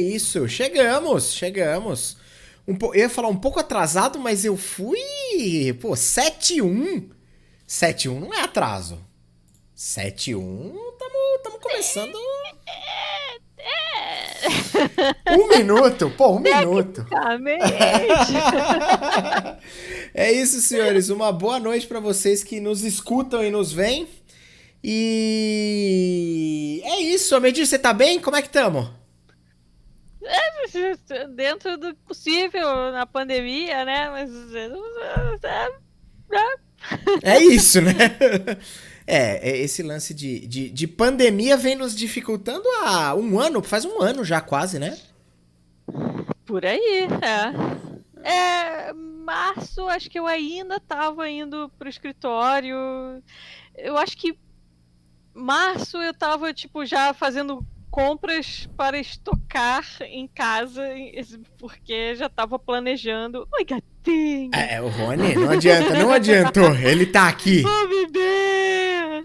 isso. Chegamos. Eu ia falar um pouco atrasado, mas eu fui. Pô, 7-1. 7-1 não é atraso. 7-1, tamo começando. Um minuto, pô, um minuto. Tecnicamente. É isso, senhores. Uma boa noite pra vocês que nos escutam e nos veem. E é isso, Amedir, você tá bem? Como é que tamo? Dentro do possível na pandemia, né? Mas. É isso, né? Esse lance de pandemia vem nos dificultando há um ano, faz um ano já quase, né? Por aí, é. Março, acho que eu ainda tava indo pro escritório. Eu acho que março eu tava, tipo, já fazendo compras para estocar em casa, porque já tava planejando. Oi, gatinho! O Rony, não adianta, não adiantou, ele tá aqui. Ô, bebê!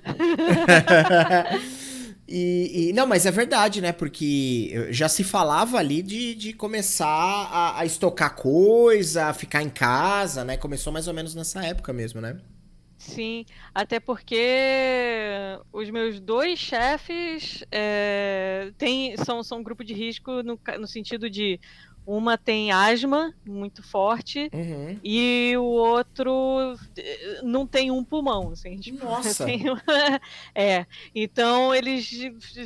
Não, mas é verdade, né? Porque já se falava ali de começar a estocar coisa, a ficar em casa, né? Começou mais ou menos nessa época mesmo, né? Sim, até porque os meus dois chefes são um grupo de risco no sentido de uma tem asma muito forte Uhum. e o outro não tem um pulmão, assim, tipo, Nossa, tem então eles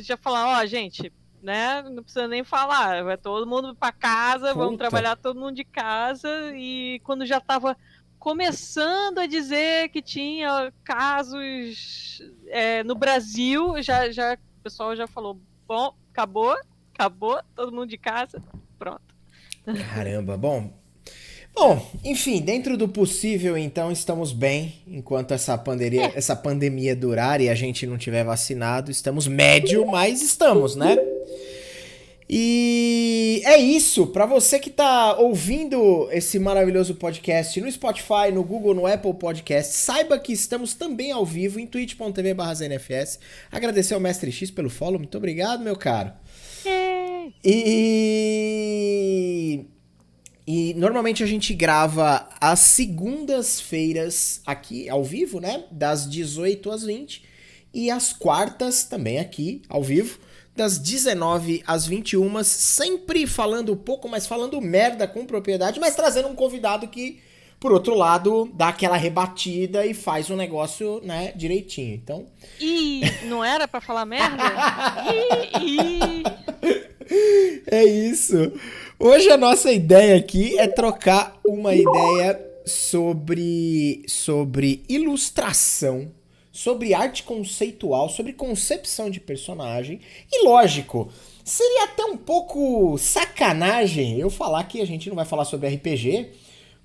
já falaram, ó, gente, né, não precisa nem falar, vai todo mundo para casa, vamos puta. trabalhar todo mundo de casa, e quando já estava começando a dizer que tinha casos no Brasil, já o pessoal já falou, bom, acabou, todo mundo de casa, pronto. Caramba, bom, enfim, dentro do possível, então, estamos bem. Enquanto essa pandemia durar e a gente não tiver vacinado, estamos médio, mas estamos, né? E é isso. Pra você que tá ouvindo esse maravilhoso podcast no Spotify, no Google, no Apple Podcast, saiba que estamos também ao vivo em twitch.tv/znfs. Agradecer ao Mestre X pelo follow. Muito obrigado, meu caro. É. E normalmente a gente grava às segundas-feiras aqui ao vivo, né? Das 18 às 20. E às quartas também aqui ao vivo, das 19 às 21, sempre falando pouco, mas falando merda com propriedade, mas trazendo um convidado que, por outro lado, dá aquela rebatida e faz o negócio, né, direitinho. Então, E não era pra falar merda? Ih. é isso. Hoje a nossa ideia aqui é trocar uma ideia sobre ilustração, sobre arte conceitual, sobre concepção de personagem. E lógico, seria até um pouco sacanagem eu falar que a gente não vai falar sobre RPG,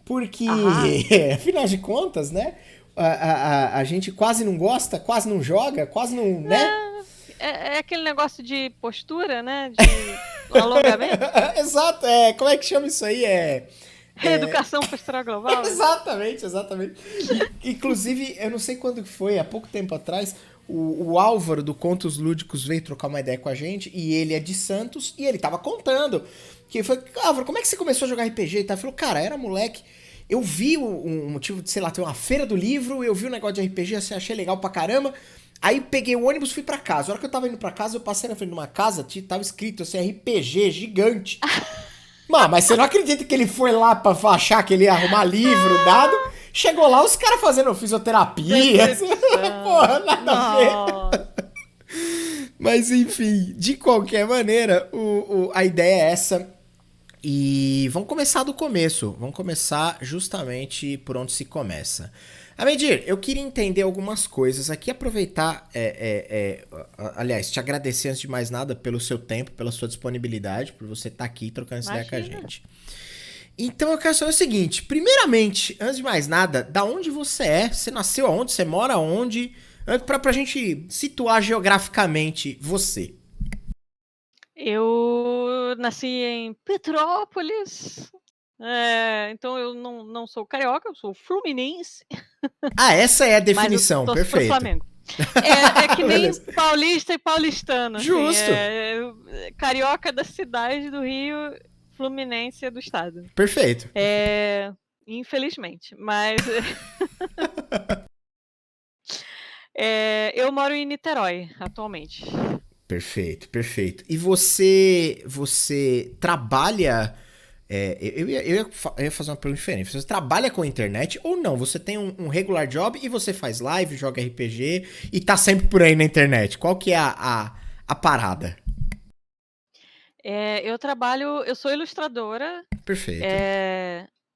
porque, Ah, afinal de contas, né? A gente quase não gosta, quase não joga, quase não, né? não, é aquele negócio de postura, né? De alongamento. Exato, como é que chama isso aí? Reeducação postural global. Exatamente. Inclusive, eu não sei quando que foi, há pouco tempo atrás, o Álvaro do Contos Lúdicos veio trocar uma ideia com a gente, e ele é de Santos, e ele tava contando. Que foi, Álvaro, como é que você começou a jogar RPG e tal? Ele falou, cara, era moleque, eu vi um motivo de, sei lá, ter uma feira do livro, eu vi um negócio de RPG, assim, achei legal pra caramba. Aí peguei o ônibus e fui pra casa. A hora que eu tava indo pra casa, eu passei na frente de uma casa, tava escrito assim, RPG gigante. Mas você não acredita que ele foi lá pra achar que ele ia arrumar livro, dado? Chegou lá, os caras fazendo fisioterapia. Porra, nada a ver. Nossa. Mas enfim, de qualquer maneira, a ideia é essa. E vamos começar do começo. Vamos começar justamente por onde se começa. Amedir, eu queria entender algumas coisas aqui, aproveitar, aliás, te agradecer antes de mais nada pelo seu tempo, pela sua disponibilidade, por você estar aqui trocando essa ideia com a Imagina. gente. Então eu quero saber o seguinte, primeiramente, antes de mais nada, da onde você é? Você nasceu aonde? Você mora aonde? Pra gente situar geograficamente você. Eu nasci em Petrópolis. Então eu não sou carioca, eu sou fluminense, Ah, essa é a mas eu definição, torço pro perfeito. Flamengo. É que nem Beleza. paulista e paulistano, assim. Justo. Carioca da cidade do Rio, fluminense é do estado. Perfeito. Infelizmente. Mas eu moro em Niterói atualmente. Perfeito, perfeito. E você trabalha. Eu ia fazer uma pergunta diferente. Você trabalha com a internet ou não? Você tem um regular job e você faz live, joga RPG e tá sempre por aí na internet. Qual que é a parada? Eu sou ilustradora. Perfeito.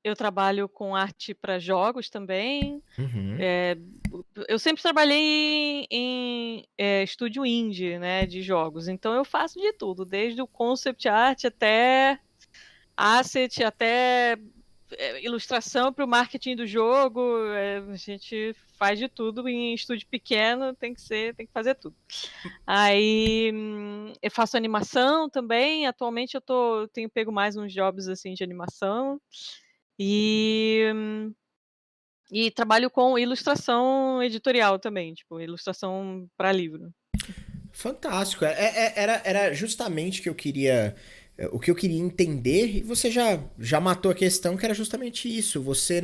Eu trabalho com arte para jogos também. Uhum. Eu sempre trabalhei em estúdio indie, né, de jogos. Então eu faço de tudo, desde o concept art até asset, até ilustração para o marketing do jogo. A gente faz de tudo em estúdio pequeno, tem que fazer tudo. Aí eu faço animação também. Atualmente tenho pego mais uns jobs assim de animação e trabalho com ilustração editorial também, tipo ilustração para livro. Fantástico. Era justamente que eu queria. O que eu queria entender, e você já matou a questão, que era justamente isso. Você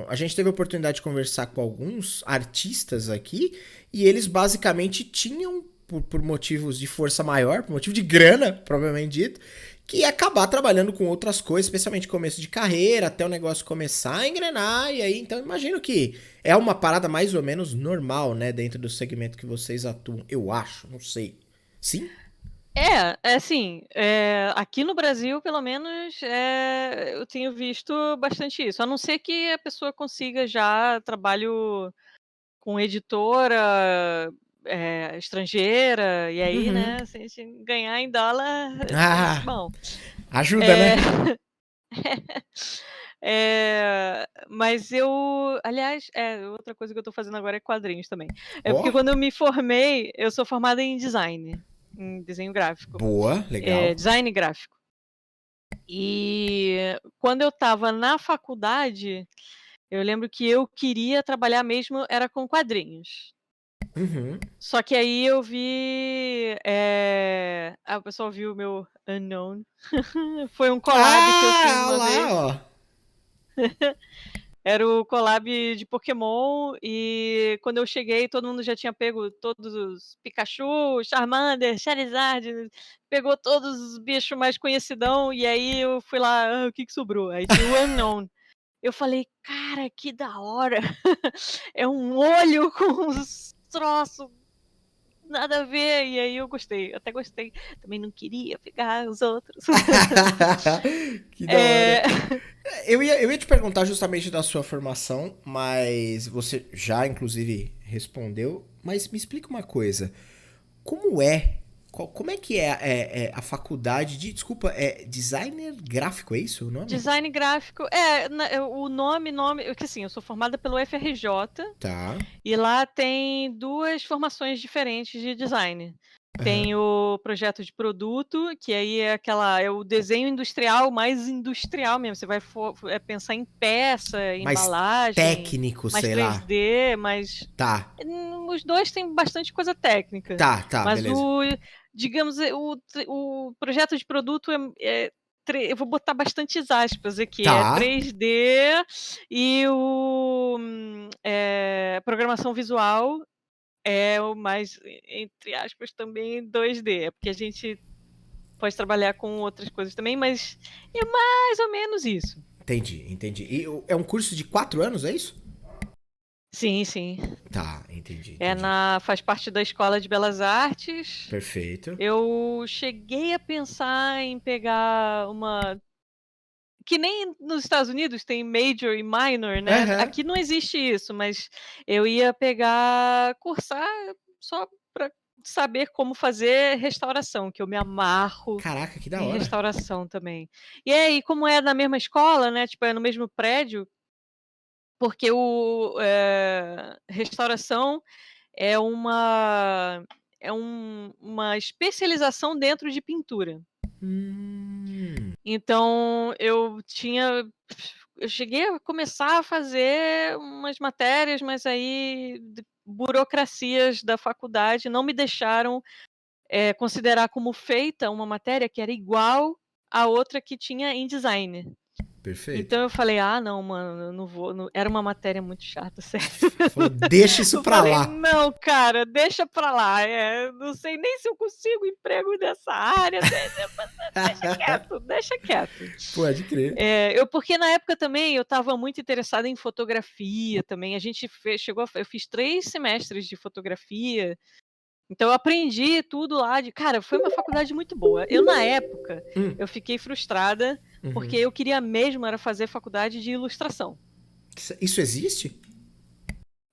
a gente teve a oportunidade de conversar com alguns artistas aqui, e eles basicamente tinham, por motivos de força maior, por motivo de grana, provavelmente dito, que ia acabar trabalhando com outras coisas, especialmente começo de carreira, até o negócio começar a engrenar, e aí, então, imagino que é uma parada mais ou menos normal, né, dentro do segmento que vocês atuam, eu acho, não sei. Sim? Assim, aqui no Brasil, pelo menos, eu tenho visto bastante isso. A não ser que a pessoa consiga já trabalho com editora estrangeira, e aí, Uhum. né, se a gente ganhar em dólar, Ah, bom. ajuda, É, né? mas aliás, outra coisa que eu tô fazendo agora é quadrinhos também. É Ó, porque quando eu me formei, eu sou formada em design, em desenho gráfico, boa, legal. design gráfico. E quando eu estava na faculdade, eu lembro que eu queria trabalhar mesmo era com quadrinhos. Uhum. Só que aí eu vi, o pessoal viu o meu Unknown. Foi um collab que eu fiz Ah, olha uma lá, vez. ó. Era o collab de Pokémon e quando eu cheguei todo mundo já tinha pego todos os Pikachu, Charmander, Charizard, pegou todos os bichos mais conhecidão e aí eu fui lá, o que sobrou? Aí tinha o Unknown. Eu falei: "Cara, que da hora". É um olho com uns troços nada a ver, e aí eu gostei, até gostei. Também não queria pegar os outros. Que da hora. É... Eu ia te perguntar justamente da sua formação, mas você já, inclusive, respondeu. Mas me explica uma coisa. Como é? Como é que é a faculdade de. Desculpa, é designer gráfico, é isso o nome? Design gráfico, o nome, porque assim, eu sou formada pelo FRJ Tá. e lá tem duas formações diferentes de design. Aham. Tem o projeto de produto, que aí é o desenho industrial, mais industrial mesmo. Você vai pensar em peça, Mais embalagem, técnico, mais sei lá. 3D, mais. Tá. Os dois têm bastante coisa técnica. Tá, Mas beleza. digamos, o projeto de produto eu vou botar bastantes aspas aqui, é Tá. 3D e programação visual é o mais, entre aspas, também 2D, é porque a gente pode trabalhar com outras coisas também, mas é mais ou menos isso. Entendi. E é um curso de 4 anos, é isso? Sim, sim. Tá, entendi. Faz parte da Escola de Belas Artes. Perfeito. Eu cheguei a pensar em pegar uma. Que nem nos Estados Unidos tem major e minor, né? Aham. Aqui não existe isso, mas eu ia cursar só para saber como fazer restauração, que eu me amarro Caraca, que da em hora. restauração também. E aí, como é na mesma escola, né? Tipo, é no mesmo prédio, porque restauração é uma especialização dentro de pintura. Hum. Então eu cheguei a começar a fazer umas matérias, mas aí burocracias da faculdade não me deixaram considerar como feita uma matéria que era igual a outra que tinha em design. Perfeito. Então eu falei, não, mano, eu não vou. Era uma matéria muito chata, sério. Falou, deixa isso pra lá. Não, cara, deixa pra lá. Não sei nem se eu consigo emprego nessa área. Deixa quieto. Pode crer. Porque na época também eu estava muito interessada em fotografia também. A gente eu fiz 3 semestres de fotografia. Então eu aprendi tudo lá cara, foi uma faculdade muito boa. Eu, na época, eu fiquei frustrada porque eu queria mesmo era fazer faculdade de ilustração. Isso existe?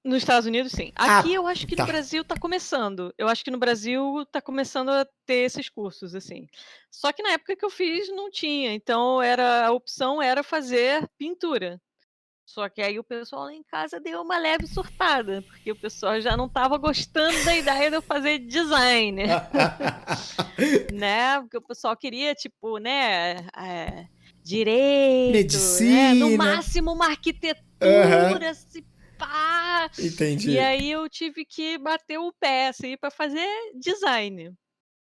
Nos Estados Unidos, sim. Aqui eu acho que no Brasil tá começando. Eu acho que no Brasil tá começando a ter esses cursos, assim. Só que na época que eu fiz não tinha. Então a opção era fazer pintura. Só que aí o pessoal lá em casa deu uma leve surtada, porque o pessoal já não estava gostando da ideia de eu fazer design. Né? Porque o pessoal queria, tipo, né, direito, medicina, no máximo uma arquitetura, se pá. Entendi. E aí eu tive que bater o pé, assim, para fazer design.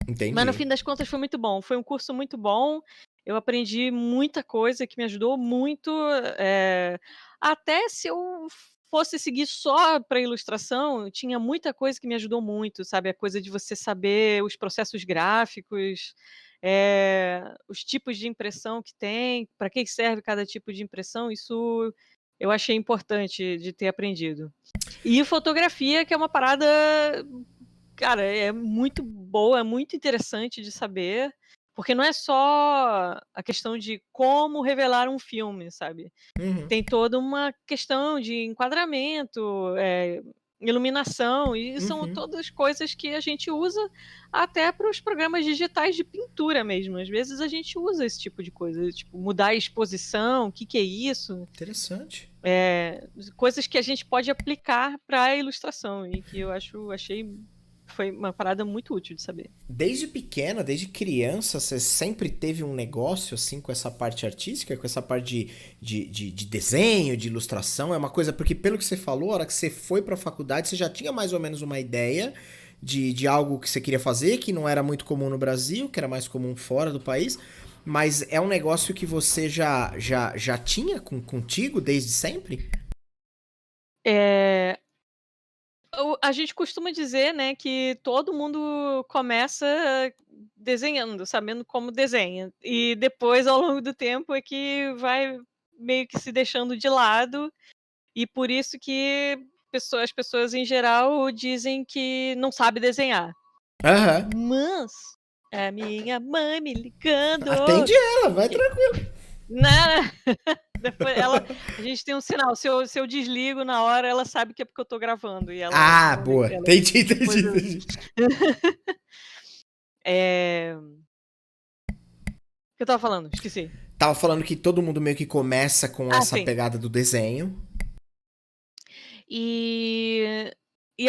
Entendi. Mas no fim das contas foi muito bom, foi um curso muito bom. Eu aprendi muita coisa que me ajudou muito. Até se eu fosse seguir só para ilustração, tinha muita coisa que me ajudou muito, sabe? A coisa de você saber os processos gráficos, os tipos de impressão que tem, para que serve cada tipo de impressão, isso eu achei importante de ter aprendido. E fotografia, que é uma parada, cara, é muito boa, é muito interessante de saber. Porque não é só a questão de como revelar um filme, sabe? Tem toda uma questão de enquadramento, iluminação, e são todas coisas que a gente usa até para os programas digitais de pintura mesmo. Às vezes a gente usa esse tipo de coisa, tipo mudar a exposição, o que é isso. Interessante. Coisas que a gente pode aplicar para a ilustração e que eu achei... Foi uma parada muito útil de saber. Desde pequena, desde criança, você sempre teve um negócio assim com essa parte artística, com essa parte de desenho, de ilustração? É uma coisa, porque pelo que você falou, a hora que você foi pra faculdade, você já tinha mais ou menos uma ideia de algo que você queria fazer, que não era muito comum no Brasil, que era mais comum fora do país, mas é um negócio que você já tinha contigo desde sempre? A gente costuma dizer, né, que todo mundo começa desenhando, sabendo como desenha. E depois, ao longo do tempo, é que vai meio que se deixando de lado. E por isso que as pessoas, em geral, dizem que não sabe desenhar. Mas a minha mãe me ligando... Atende ela, vai tranquilo. Né? Depois a gente tem um sinal. Se eu desligo na hora, ela sabe que é porque eu tô gravando. E ela, boa. Entendi. O que eu tava falando? Esqueci. Tava falando que todo mundo meio que começa com essa pegada do desenho. E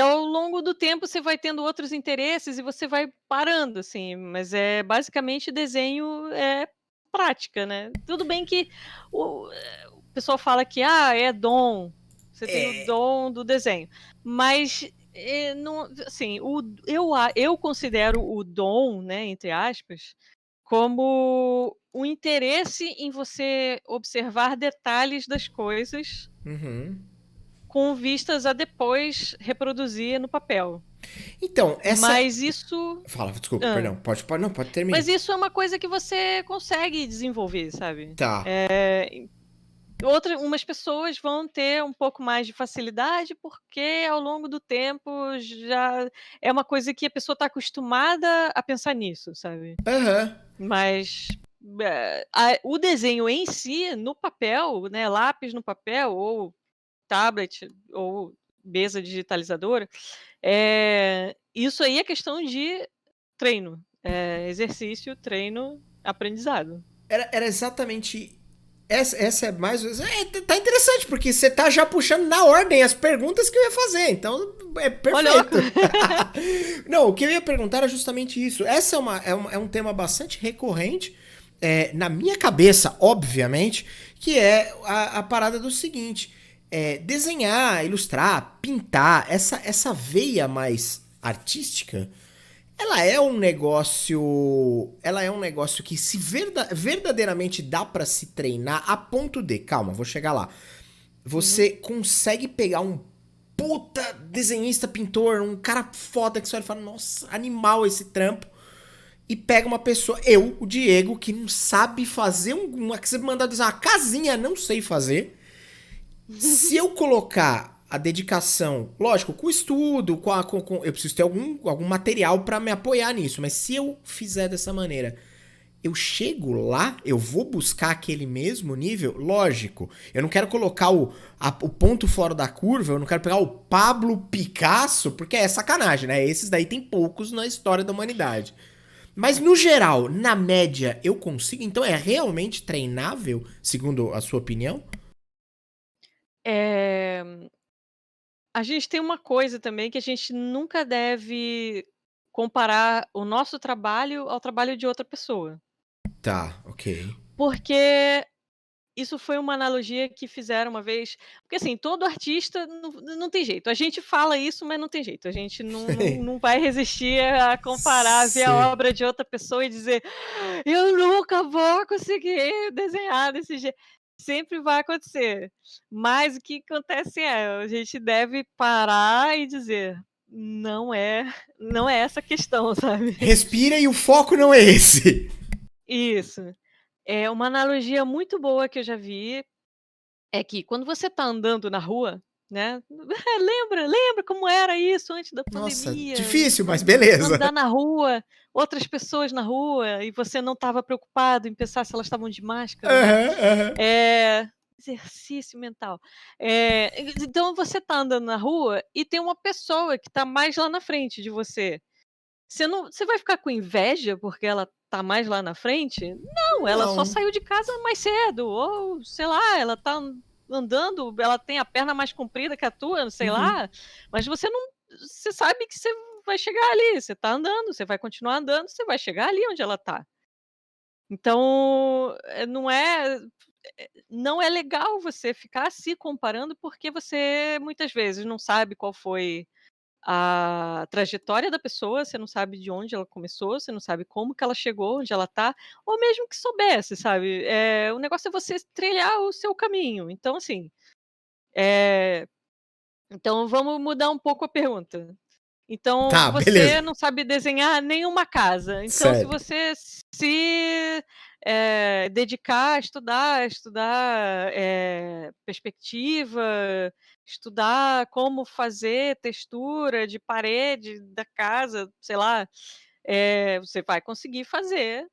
ao longo do tempo você vai tendo outros interesses e você vai parando, assim. Mas basicamente desenho prática, né? Tudo bem que o pessoal fala que é dom, você tem o dom do desenho, mas não, assim, eu considero o dom, né, entre aspas, como o interesse em você observar detalhes das coisas com vistas a depois reproduzir no papel. Então, Mas isso... Fala, desculpa, perdão. Pode terminar. Mas isso é uma coisa que você consegue desenvolver, sabe? Tá. Umas pessoas vão ter um pouco mais de facilidade porque ao longo do tempo já é uma coisa que a pessoa está acostumada a pensar nisso, sabe? Mas o desenho em si, no papel, né, lápis no papel ou tablet ou mesa digitalizadora, isso aí é questão de treino, exercício, treino, aprendizado. Era exatamente... Essa é mais... tá interessante, porque você tá já puxando na ordem as perguntas que eu ia fazer, então é perfeito. Não, o que eu ia perguntar era justamente isso. Essa é um tema bastante recorrente, na minha cabeça, obviamente, que é a parada do seguinte... desenhar, ilustrar, pintar, essa veia mais artística, ela é um negócio que se verdadeiramente dá pra se treinar a ponto de, calma, vou chegar lá. Uhum. Você consegue pegar um puta desenhista, pintor, um cara foda que você olha e fala, nossa, animal esse trampo. E pega uma pessoa, eu, o Diego, que não sabe fazer que você mandar desenhar uma casinha, não sei fazer. Se eu colocar a dedicação, lógico, com o estudo, eu preciso ter algum material pra me apoiar nisso, mas se eu fizer dessa maneira, eu chego lá, eu vou buscar aquele mesmo nível, lógico. Eu não quero colocar o ponto fora da curva, eu não quero pegar o Pablo Picasso, porque é sacanagem, né? Esses daí tem poucos na história da humanidade. Mas no geral, na média, eu consigo. Então é realmente treinável, segundo a sua opinião? É, a gente tem uma coisa também que a gente nunca deve comparar o nosso trabalho ao trabalho de outra pessoa. Tá, ok. Porque isso foi uma analogia que fizeram uma vez, porque assim, todo artista não tem jeito. A gente fala isso, mas não tem jeito. A gente não vai resistir a comparar, ver a Sei. obra de outra pessoa e dizer: "Eu nunca vou conseguir desenhar desse jeito". Sempre vai acontecer. Mas o que acontece a gente deve parar e dizer: "Não é essa a questão", sabe. Respira e o foco não é esse. Isso. É uma analogia muito boa que eu já vi. É que quando você está andando na rua, né, lembra como era isso antes da Nossa, pandemia, e difícil, mas beleza. andar na rua, outras pessoas na rua, e você não estava preocupado em pensar se elas estavam de máscara ou não. Aham, aham. É, exercício mental. Então você está andando na rua e tem uma pessoa que está mais lá na frente de você. Você vai ficar com inveja porque ela tá mais lá na frente? Não, ela só Não. saiu de casa mais cedo, ou sei lá, ela tá andando, ela tem a perna mais comprida que a tua, sei Uhum. lá, mas você sabe que você vai chegar ali, você tá andando, você vai continuar andando, você vai chegar ali onde ela tá. Então, não é legal você ficar se comparando, porque você muitas vezes não sabe qual foi a trajetória da pessoa, você não sabe de onde ela começou, você não sabe como que ela chegou onde ela tá, ou mesmo que soubesse, sabe. O negócio é você trilhar o seu caminho. Então, assim, eh, então vamos mudar um pouco a pergunta. Então, Tá, você beleza. não sabe desenhar nenhuma casa, então se Certo. você se, dedicar a estudar, perspectiva, estudar como fazer textura de parede da casa, sei lá, você vai conseguir fazer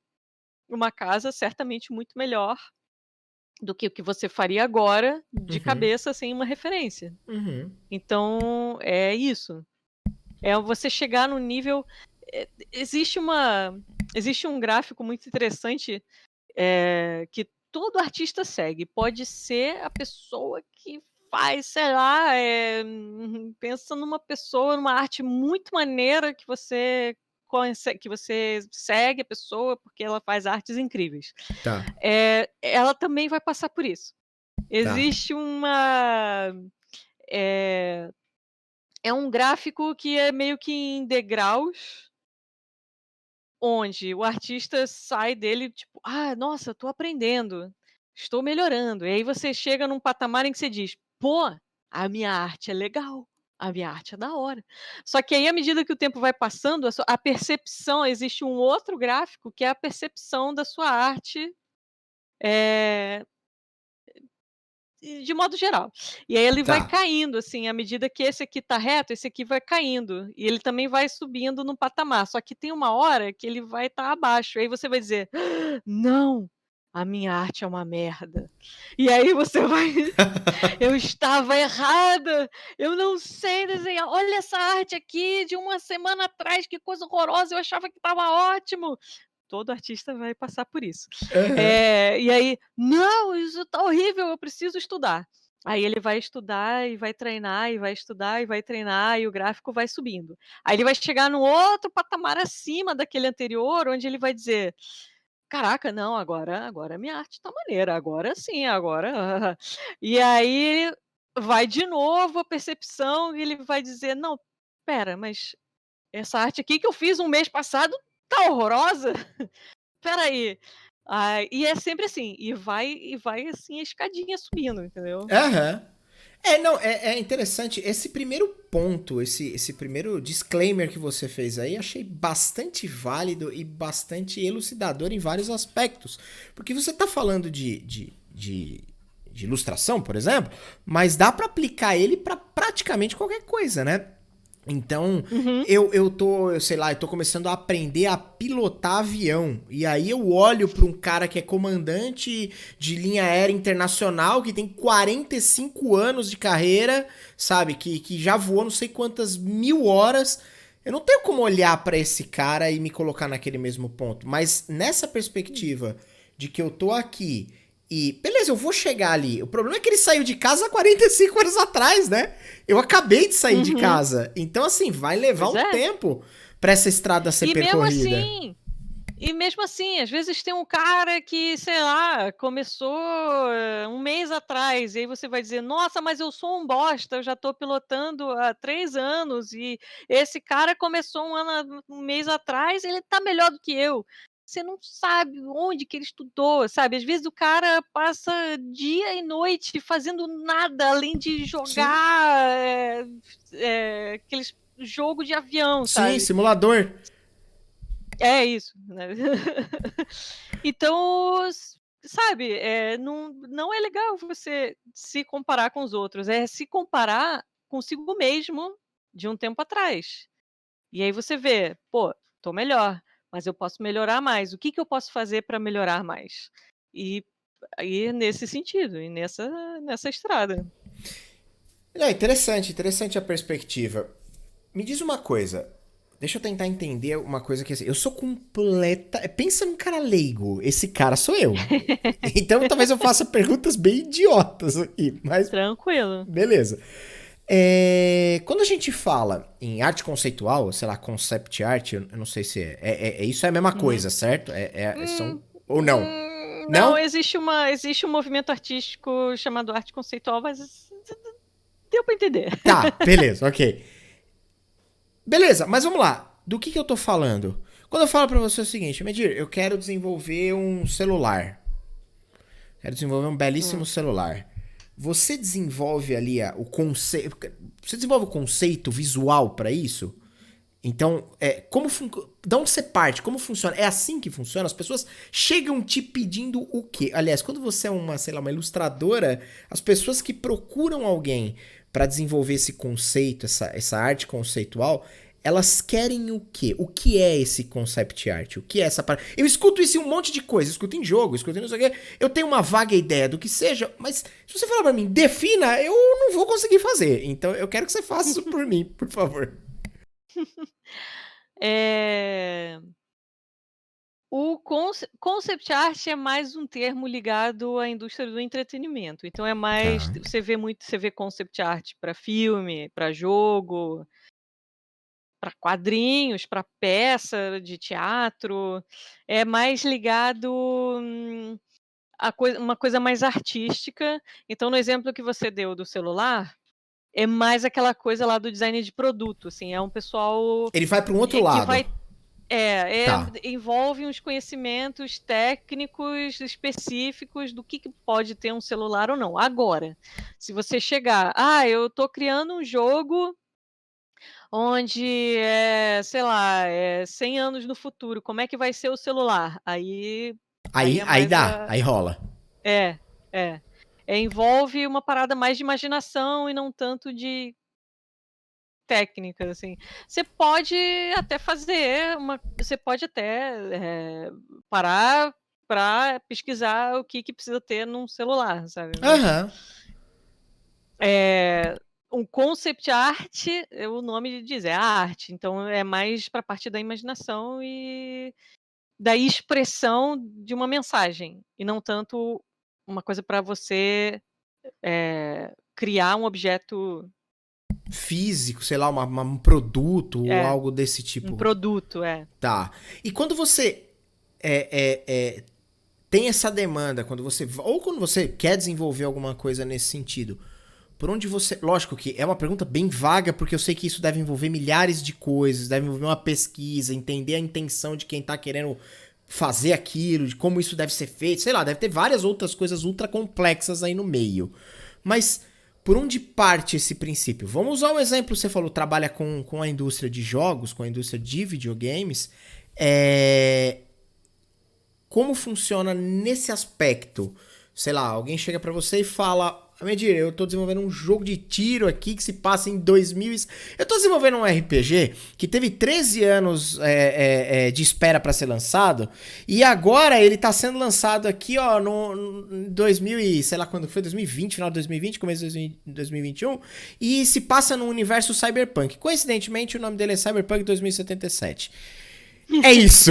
uma casa certamente muito melhor do que o que você faria agora, de Uhum. cabeça, sem uma referência. Uhum. Então, é isso. É você chegar no nível. Existe um gráfico muito interessante, que todo artista segue. Pode ser a pessoa que faz, sei lá, pensa numa pessoa, numa arte muito maneira que você segue a pessoa, porque ela faz artes incríveis. Tá, Ela também vai passar por isso. tá. Existe uma, eh, é um gráfico que é meio que em degraus, onde o artista sai dele, tipo: "Ah, nossa, estou aprendendo, estou melhorando". E aí você chega num patamar em que você diz: "Pô, a minha arte é legal, a minha arte é da hora". Só que aí, à medida que o tempo vai passando, a percepção, existe um outro gráfico que é a percepção da sua arte, eh e de modo geral. E aí ele vai Tá. caindo, assim, à medida que esse aqui tá reto, esse aqui vai caindo, e ele também vai subindo no patamar, só que tem uma hora que ele vai estar abaixo, aí você vai dizer: "Ah, não, a minha arte é uma merda". E aí você vai: "Eu estava errada, eu não sei desenhar, olha essa arte aqui de uma semana atrás, que coisa horrorosa, eu achava que estava ótimo". Todo artista vai passar por isso. Aham. E aí: "Não, isso tá horrível, eu preciso estudar". Aí ele vai estudar e vai treinar, e vai estudar e vai treinar, e o gráfico vai subindo. Aí ele vai chegar num outro patamar acima daquele anterior, onde ele vai dizer: "Caraca, não, agora a minha arte tá maneira, agora sim, agora". E aí vai de novo a percepção e ele vai dizer: "Não, espera, mas essa arte aqui que eu fiz um mês passado tá horrorosa. Espera aí". E é sempre assim, e vai assim a escadinha subindo, entendeu. Aham. É, não, é interessante. Esse primeiro ponto, esse primeiro disclaimer que você fez aí, achei bastante válido e bastante elucidador em vários aspectos. Porque você tá falando de ilustração, por exemplo, mas dá pra aplicar ele pra praticamente qualquer coisa, né? Então, Uhum. eu sei lá, eu tô começando a aprender a pilotar avião. E aí eu olho pra um cara que é comandante de linha aérea internacional, que tem 45 anos de carreira, sabe? Que já voou não sei quantas mil horas. Eu não tenho como olhar pra esse cara e me colocar naquele mesmo ponto. Mas nessa perspectiva de que eu tô aqui e, beleza, eu vou chegar ali. O problema é que ele saiu de casa há 45 anos atrás, né? Eu acabei de sair de Uhum. casa. Então, assim, vai levar Pois um é. tempo pra essa estrada ser E mesmo percorrida. assim e mesmo assim, às vezes tem um cara que, sei lá, começou, 1 mês atrás, e aí você vai dizer: "Nossa, mas eu sou um bosta, eu já tô pilotando há 3 anos e esse cara começou 1 mês atrás, ele tá melhor do que eu". Você não sabe onde que ele estudou, sabe. Às vezes o cara passa dia e noite fazendo nada além de Sim. jogar, aqueles jogo de avião, Sim, sabe. simulador. É isso, né. Então, sabe, não é legal você se comparar com os outros, é se comparar consigo mesmo de um tempo atrás. E aí você vê: "Pô, tô melhor, mas eu posso melhorar mais. O que que eu posso fazer para melhorar mais?". E aí nesse sentido, e nessa estrada. É interessante, interessante a perspectiva. Me diz uma coisa. Deixa eu tentar entender uma coisa que assim, eu sou completa. Pensa num cara leigo. Esse cara sou eu. Então talvez eu faça perguntas bem idiotas aqui, mas Tranquilo. beleza. Quando a gente fala em arte conceitual, sei lá, concept art, eu não sei se isso é a mesma Uhum. coisa, certo? Hum, Ou não? não, Não? existe um movimento artístico chamado arte conceitual, mas deu pra entender. Tá, beleza, ok. Beleza, mas vamos lá. Do que eu tô falando? Quando eu falo pra você o seguinte, Medir, eu quero desenvolver um celular. Quero desenvolver um belíssimo Hum. celular. Você desenvolve ali o conceito. Você desenvolve o conceito visual pra isso? Então, da onde você parte? Como funciona? É assim que funciona? As pessoas chegam te pedindo o quê? Aliás, quando você é uma, sei lá, uma ilustradora, as pessoas que procuram alguém para desenvolver esse conceito, essa arte conceitual, elas querem o quê? O que é esse concept art? O que é essa parte? Eu escuto isso em um monte de coisa, eu escuto em jogo, escuto em não sei o quê. Eu tenho uma vaga ideia do que seja, mas se você falar pra mim, defina, eu não vou conseguir fazer. Então eu quero que você faça isso por mim, por favor. Eh, o concept art é mais um termo ligado à indústria do entretenimento, então é mais Tá. você vê concept art para filme, para jogo, para quadrinhos, para peça de teatro, é mais ligado, a uma coisa mais artística. Então no exemplo que você deu do celular, é mais aquela coisa lá do design de produto, assim, é um pessoal Ele vai para um outro que lado. vai Tá. envolve uns conhecimentos técnicos específicos do que pode ter um celular ou não. Agora, se você chegar: "Ah, eu tô criando um jogo onde sei lá, 100 anos no futuro, como é que vai ser o celular?". Aí é Aí mais dá, aí rola. é, é. Envolve uma parada mais de imaginação e não tanto de técnicas, assim. Você pode até, parar para pesquisar o que que precisa ter num celular, sabe, mas, Aham. um concept art, o nome diz, é arte, então é mais para a parte da imaginação e da expressão de uma mensagem, e não tanto uma coisa para você, criar um objeto, Físico, sei lá, um produto ou é, algo desse um tipo. produto, é. Tá. E quando você tem essa demanda, ou quando você quer desenvolver alguma coisa nesse sentido, por onde você... Lógico que é uma pergunta bem vaga, porque eu sei que isso deve envolver milhares de coisas, deve envolver uma pesquisa, entender a intenção de quem tá querendo fazer aquilo, de como isso deve ser feito, sei lá, deve ter várias outras coisas ultra complexas aí no meio. Mas por onde parte esse princípio? Vamos usar um exemplo, você falou, trabalha com a indústria de jogos, com a indústria de videogames. Como funciona nesse aspecto? Sei lá, alguém chega pra você e fala: Medir, eu tô desenvolvendo um jogo de tiro aqui que se passa em 2000. Eu tô desenvolvendo um RPG que teve 13 anos de espera pra ser lançado. E agora ele tá sendo lançado aqui, ó, no 2000 e sei lá quando foi, 2020, final de 2020, começo de 2021. E se passa no universo Cyberpunk. Coincidentemente, o nome dele é Cyberpunk 2077. É isso.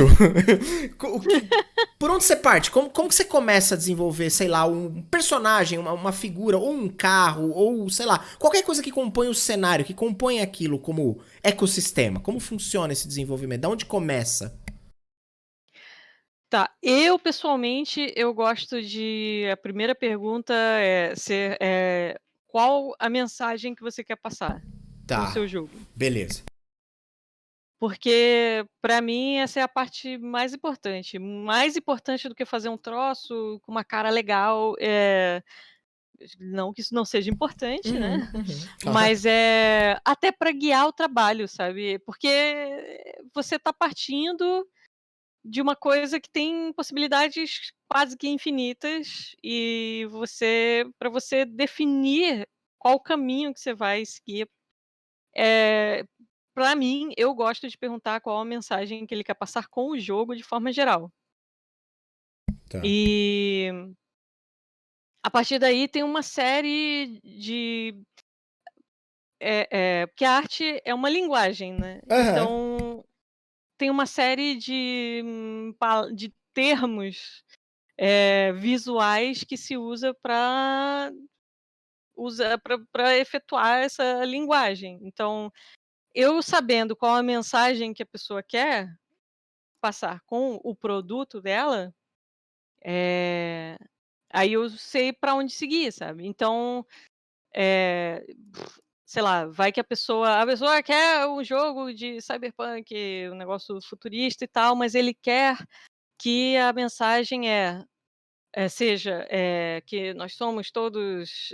Por onde você parte? Como que você começa a desenvolver, sei lá, um personagem, uma figura, ou um carro, ou, sei lá, qualquer coisa que compõe o cenário, que compõe aquilo como ecossistema? Como funciona esse desenvolvimento? Da onde começa? Tá, eu pessoalmente, eu gosto de... A primeira pergunta qual a mensagem que você quer passar com o Tá, seu jogo? beleza. Porque, pra mim, essa é a parte mais importante. Mais importante do que fazer um troço com uma cara legal. Não que isso não seja importante, né? Claro. Mas é até para guiar o trabalho, sabe? Porque você está partindo de uma coisa que tem possibilidades quase que infinitas e para você definir qual caminho que você vai seguir, para mim, eu gosto de perguntar qual a mensagem que ele quer passar com o jogo de forma geral. Tá. E a partir daí tem uma série de... porque a arte é uma linguagem, né? Aham. Então, tem uma série de termos visuais que se usa para efetuar essa linguagem. Então, eu sabendo qual a mensagem que a pessoa quer passar com o produto dela, eh, aí eu sei para onde seguir, sabe? Então, eh, sei lá, vai que a pessoa quer um jogo de cyberpunk, um negócio futurista e tal, mas ele quer que a mensagem seja que nós somos todos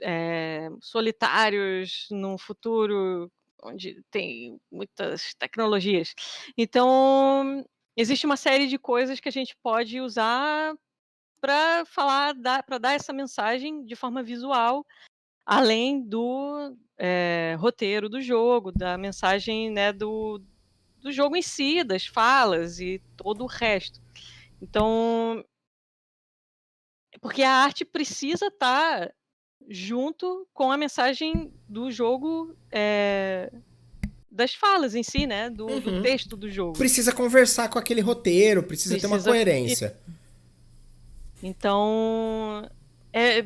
solitários num futuro onde tem muitas tecnologias. Então, existe uma série de coisas que a gente pode usar para para dar essa mensagem de forma visual, além do roteiro do jogo, da mensagem, né, do jogo em si, das falas e todo o resto. Então, porque a arte precisa estar junto com a mensagem do jogo, das falas em si, né, do texto do jogo. Precisa conversar com aquele roteiro, precisa ter uma Precisa. coerência. Então, é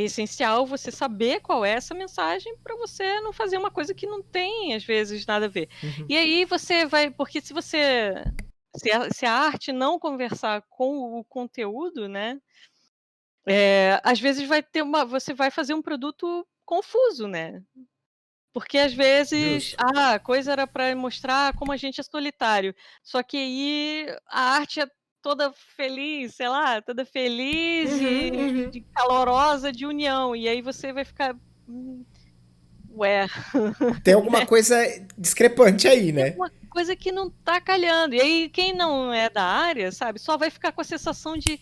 essencial você saber qual é essa mensagem para você não fazer uma coisa que não tem, às vezes, nada a ver. E aí você vai... Porque se a arte não conversar com o conteúdo, né, às vezes você vai fazer um produto confuso, né? Porque às vezes, Justo. a coisa era para mostrar como a gente é solitário, só que aí a arte é toda feliz, sei lá, toda feliz de calorosa, de união, e aí você vai ficar: ué, Tem alguma coisa discrepante aí, tem né? alguma coisa que não tá calhando". E aí quem não é da área, sabe, só vai ficar com a sensação de: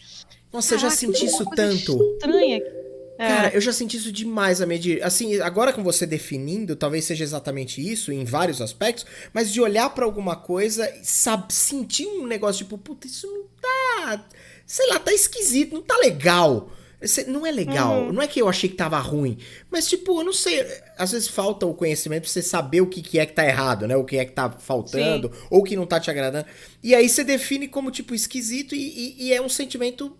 Nossa, eu já "Caraca, senti tem uma isso coisa tanto. estranha aqui". Cara, É. eu já senti isso demais a medir. Assim, agora com você definindo, talvez seja exatamente isso, em vários aspectos, mas de olhar pra alguma coisa e sentir um negócio tipo, puta, isso não tá. Sei lá, tá esquisito, não tá legal. Não é legal. Uhum. Não é que eu achei que tava ruim. Mas, tipo, eu não sei. Às vezes falta o conhecimento pra você saber o que é que tá errado, né? O que é que tá Sim. faltando, ou que não tá te agradando. E aí você define como, tipo, esquisito e é um sentimento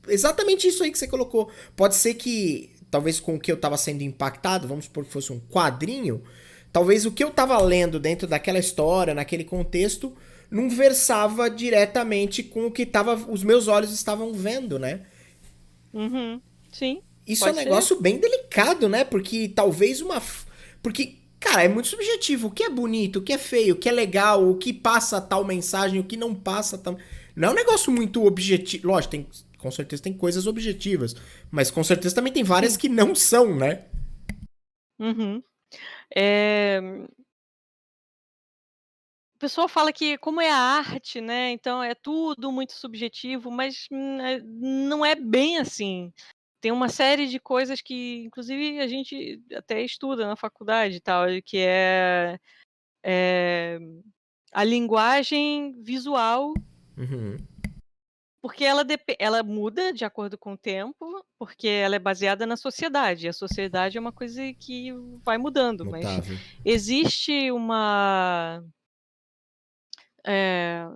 exatamente isso aí que você colocou. Pode ser que, talvez com o que eu tava sendo impactado, vamos supor que fosse um quadrinho, talvez o que eu tava lendo dentro daquela história, naquele contexto, não versava diretamente com o que os meus olhos estavam vendo, né? Uhum. Sim. Isso é um Pode ser. negócio bem delicado, né? Porque talvez uma. Porque, cara, é muito subjetivo. O que é bonito, o que é feio, o que é legal, o que passa tal mensagem, o que não passa tal. Não é um negócio muito objetivo. Lógico, tem, com certeza tem coisas objetivas. Mas com certeza também tem várias Sim. que não são, né? Uhum. É, o pessoal fala que como é a arte, né, então é tudo muito subjetivo, mas, não é bem assim. Tem uma série de coisas que inclusive a gente até estuda na faculdade e tal, que é a linguagem visual, Uhum. porque ela muda de acordo com o tempo, porque ela é baseada na sociedade, a sociedade é uma coisa que vai mudando, mas Mutável. existe eh,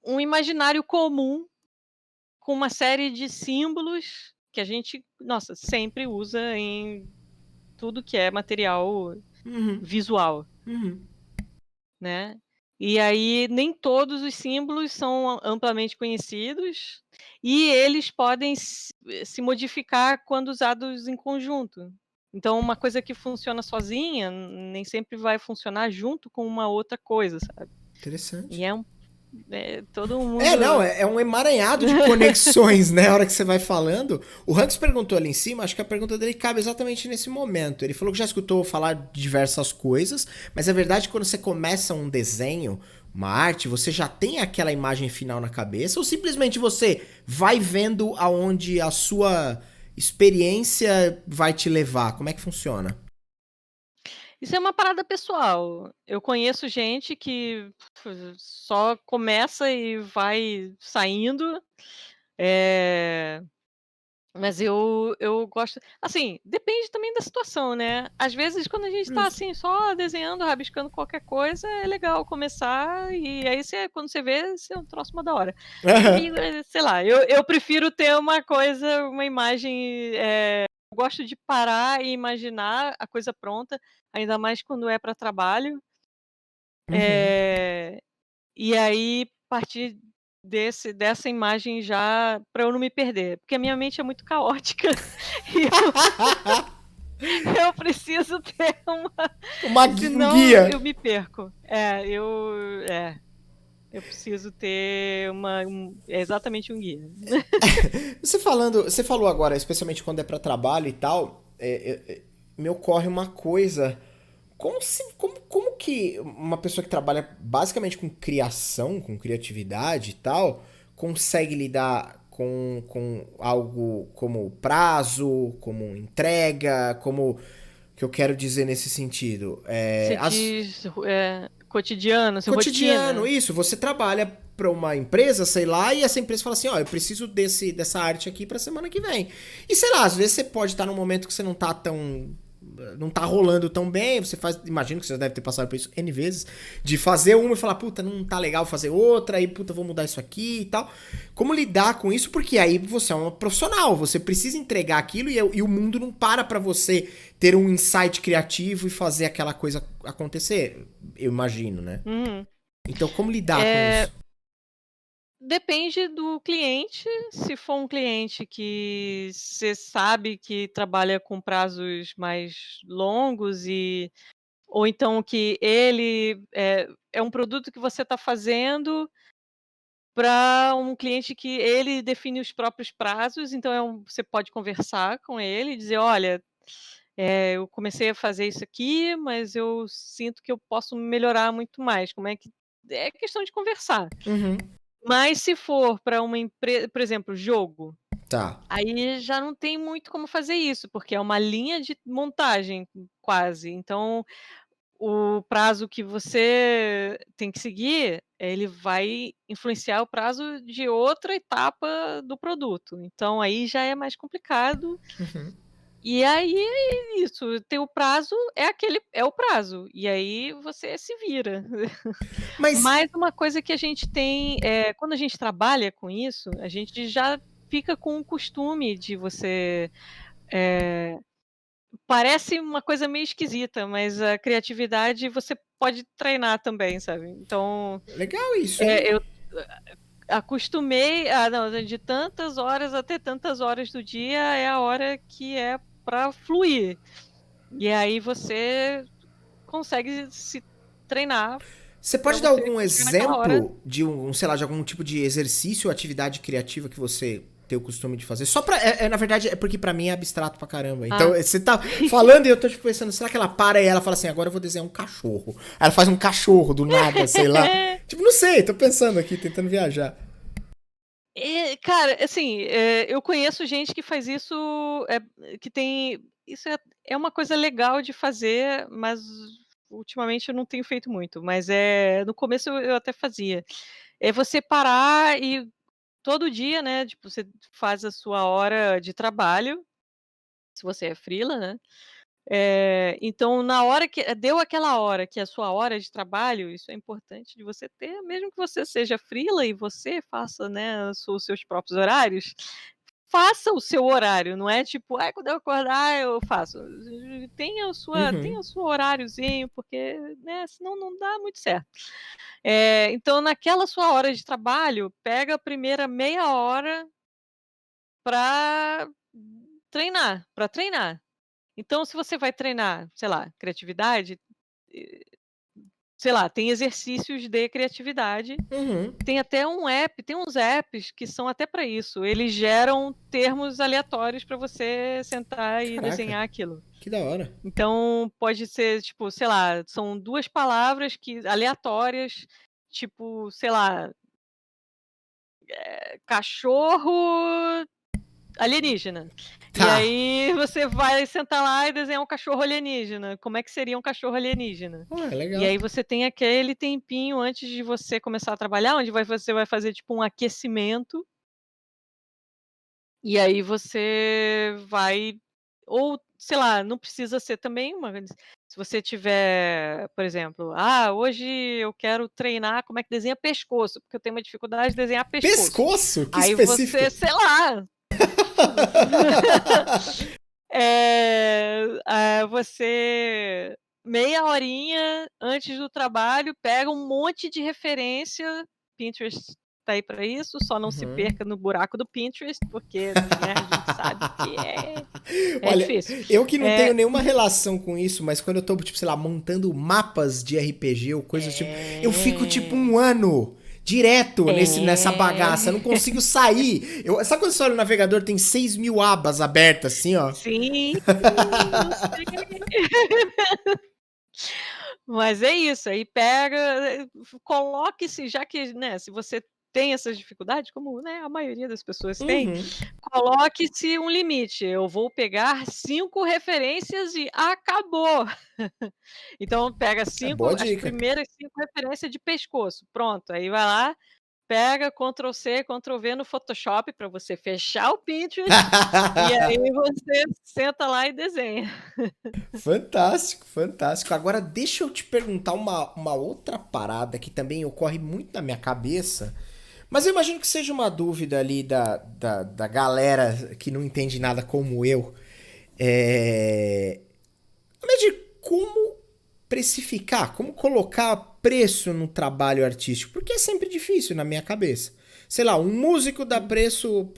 um imaginário comum com uma série de símbolos que a gente, nossa, sempre usa em tudo que é material Uhum. visual, Uhum. né. E aí nem todos os símbolos são amplamente conhecidos, e eles podem se modificar quando usados em conjunto. Então uma coisa que funciona sozinha, nem sempre vai funcionar junto com uma outra coisa, sabe. E Interessante. é todo É, mundo. não, é um emaranhado de conexões, né? A hora que você vai falando. O Hanks perguntou ali em cima, acho que a pergunta dele cabe exatamente nesse momento. Ele falou que já escutou falar de diversas coisas, mas é verdade que quando você começa um desenho, uma arte, você já tem aquela imagem final na cabeça, ou simplesmente você vai vendo aonde a sua experiência vai te levar? Como é que funciona? Isso é uma parada pessoal. Eu conheço gente que só começa e vai saindo, eh, mas eu gosto assim, depende também da situação, né. Às vezes quando a gente tá, Justo. assim, só desenhando, rabiscando qualquer coisa, é legal começar e aí quando você vê, você é um troço mó da hora. Aham. Comigo, sei lá, eu prefiro ter uma coisa, uma imagem, eu gosto de parar e imaginar a coisa pronta, ainda mais quando é para trabalho. Uhum. Eh, e aí partir dessa imagem já para eu não me perder, porque a minha mente é muito caótica e eu preciso ter Um senão eu guia. me perco. Eu preciso ter exatamente um guia. Você falou agora, especialmente quando é para trabalho e tal, me ocorre uma coisa. Como que uma pessoa que trabalha basicamente com criação, com criatividade e tal, consegue lidar com algo como prazo, como entrega, como. O que eu quero dizer nesse sentido? Você diz, cotidiano, assim, Cotidiano, rotina. isso. Você trabalha para uma empresa, sei lá, e essa empresa fala assim, ó, eu preciso dessa arte aqui pra semana que vem. E sei lá, às vezes você pode estar num momento que você não tá rolando tão bem, você faz, imagino que você já deve ter passado por isso N vezes, de fazer uma e falar, puta, não tá legal fazer outra, aí, puta, vou mudar isso aqui e tal. Como lidar com isso? Porque aí você é uma profissional, você precisa entregar aquilo e o mundo não para pra você ter um insight criativo e fazer aquela coisa acontecer, eu imagino, né? Uhum. Então, como lidar com Eh, isso? depende do cliente, se for um cliente que você sabe que trabalha com prazos mais longos ou então que ele é um produto que você está fazendo para um cliente que ele define os próprios prazos, então você pode conversar com ele e dizer: "Olha, eu comecei a fazer isso aqui, mas eu sinto que eu posso melhorar muito mais, como é que", é questão de conversar. Uhum. Mas se for para uma por exemplo, jogo, Tá. aí já não tem muito como fazer isso, porque é uma linha de montagem quase, então o prazo que você tem que seguir, ele vai influenciar o prazo de outra etapa do produto, então aí já é mais complicado. Uhum. E aí é isso, tem o prazo, é o prazo, e aí você se vira. Mas. Mas uma coisa que a gente tem, quando a gente trabalha com isso, a gente já fica com o costume de você, eh, parece uma coisa meio esquisita, mas a criatividade você pode treinar também, sabe. Então, Legal isso, hein? eu acostumei, não, de tantas horas até tantas horas do dia é a hora que é para fluir. E aí você consegue se treinar Você para pode dar você algum chegar naquela hora. exemplo de sei lá, de algum tipo de exercício ou atividade criativa que você tem o costume de fazer? Só pra. Na verdade, é porque pra mim é abstrato pra caramba. Então, Ah. você tá falando e eu tô tipo, pensando, será que ela para e ela fala assim, agora eu vou desenhar um cachorro? Aí ela faz um cachorro do nada, sei lá. Tipo, não sei, tô pensando aqui, tentando viajar. Cara, assim, eu conheço gente que faz isso, que tem. Isso é uma coisa legal de fazer, mas ultimamente eu não tenho feito muito. Mas no começo eu até fazia. É você parar e todo dia, né? Tipo, você faz a sua hora de trabalho, se você é freela, né? Então, na hora que deu aquela hora, que é a sua hora de trabalho, isso é importante de você ter, mesmo que você seja freela e você faça, né, os seus próprios horários, faça o seu horário, não é tipo, ai, quando eu acordar eu faço. Tenha o Uhum. seu horáriozinho, porque, né, senão não dá muito certo. Então, naquela sua hora de trabalho, pega a primeira meia hora para treinar. Então, se você vai treinar, sei lá, criatividade, eh, sei lá, tem exercícios de criatividade. Uhum. Tem uns apps que são até para isso. Eles geram termos aleatórios para você sentar e Caraca, desenhar aquilo. que da hora. Então, pode ser, tipo, sei lá, são 2 palavras aleatórias, tipo, sei lá, cachorro alienígena. E Tá. aí você vai sentar lá e desenhar um cachorro alienígena. Como é que seria um cachorro alienígena? Ué, E legal. aí você tem aquele tempinho antes de você começar a trabalhar, onde você vai fazer tipo um aquecimento. E aí você vai, ou sei lá, não precisa ser também se você tiver, por exemplo, hoje eu quero treinar como é que desenha pescoço, porque eu tenho uma dificuldade de desenhar pescoço. Pescoço? Que Aí específico. você, sei lá, você meia horinha antes do trabalho pega um monte de referência, Pinterest tá aí para isso, só não se Uhum. perca no buraco do Pinterest, porque, né, a gente sabe que é Olha, difícil. eu que não tenho nenhuma relação com isso, mas quando eu tô, tipo, sei lá, montando mapas de RPG ou coisas tipo, eu fico tipo É, um ano direto nessa é, bagaça, eu não consigo sair. Sabe quando você olha no navegador, tem 6.000 abas abertas, assim, ó? sim, eu sei. Mas é isso, aí pega, coloque-se, já que, né, se você tem essas dificuldades, como, né, a maioria das pessoas tem, Uhum. coloque-se um limite. Eu vou pegar 5 referências e acabou. Então pega É boa as dica. primeiras 5 referências de pescoço, pronto, aí vai lá, pega Ctrl C, Ctrl V no Photoshop para você fechar o Pinterest, e aí você senta lá e desenha. Fantástico, fantástico. Agora deixa eu te perguntar uma outra parada que também ocorre muito na minha cabeça, mas eu imagino que seja uma dúvida ali da galera que não entende nada como eu. É. De como precificar, como colocar preço no trabalho artístico, porque é sempre difícil na minha cabeça. Sei lá, um músico dá preço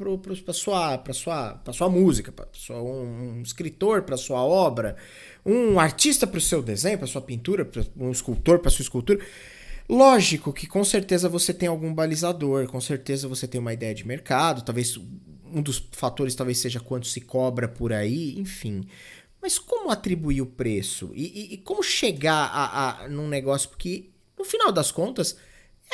pra sua música, um escritor pra sua obra, um artista pro seu desenho, pra sua pintura, um escultor pra sua escultura. Lógico que com certeza você tem algum balizador, com certeza você tem uma ideia de mercado, talvez um dos fatores talvez seja quanto se cobra por aí, enfim. Mas como atribuir o preço? E como chegar num negócio? Porque, no final das contas,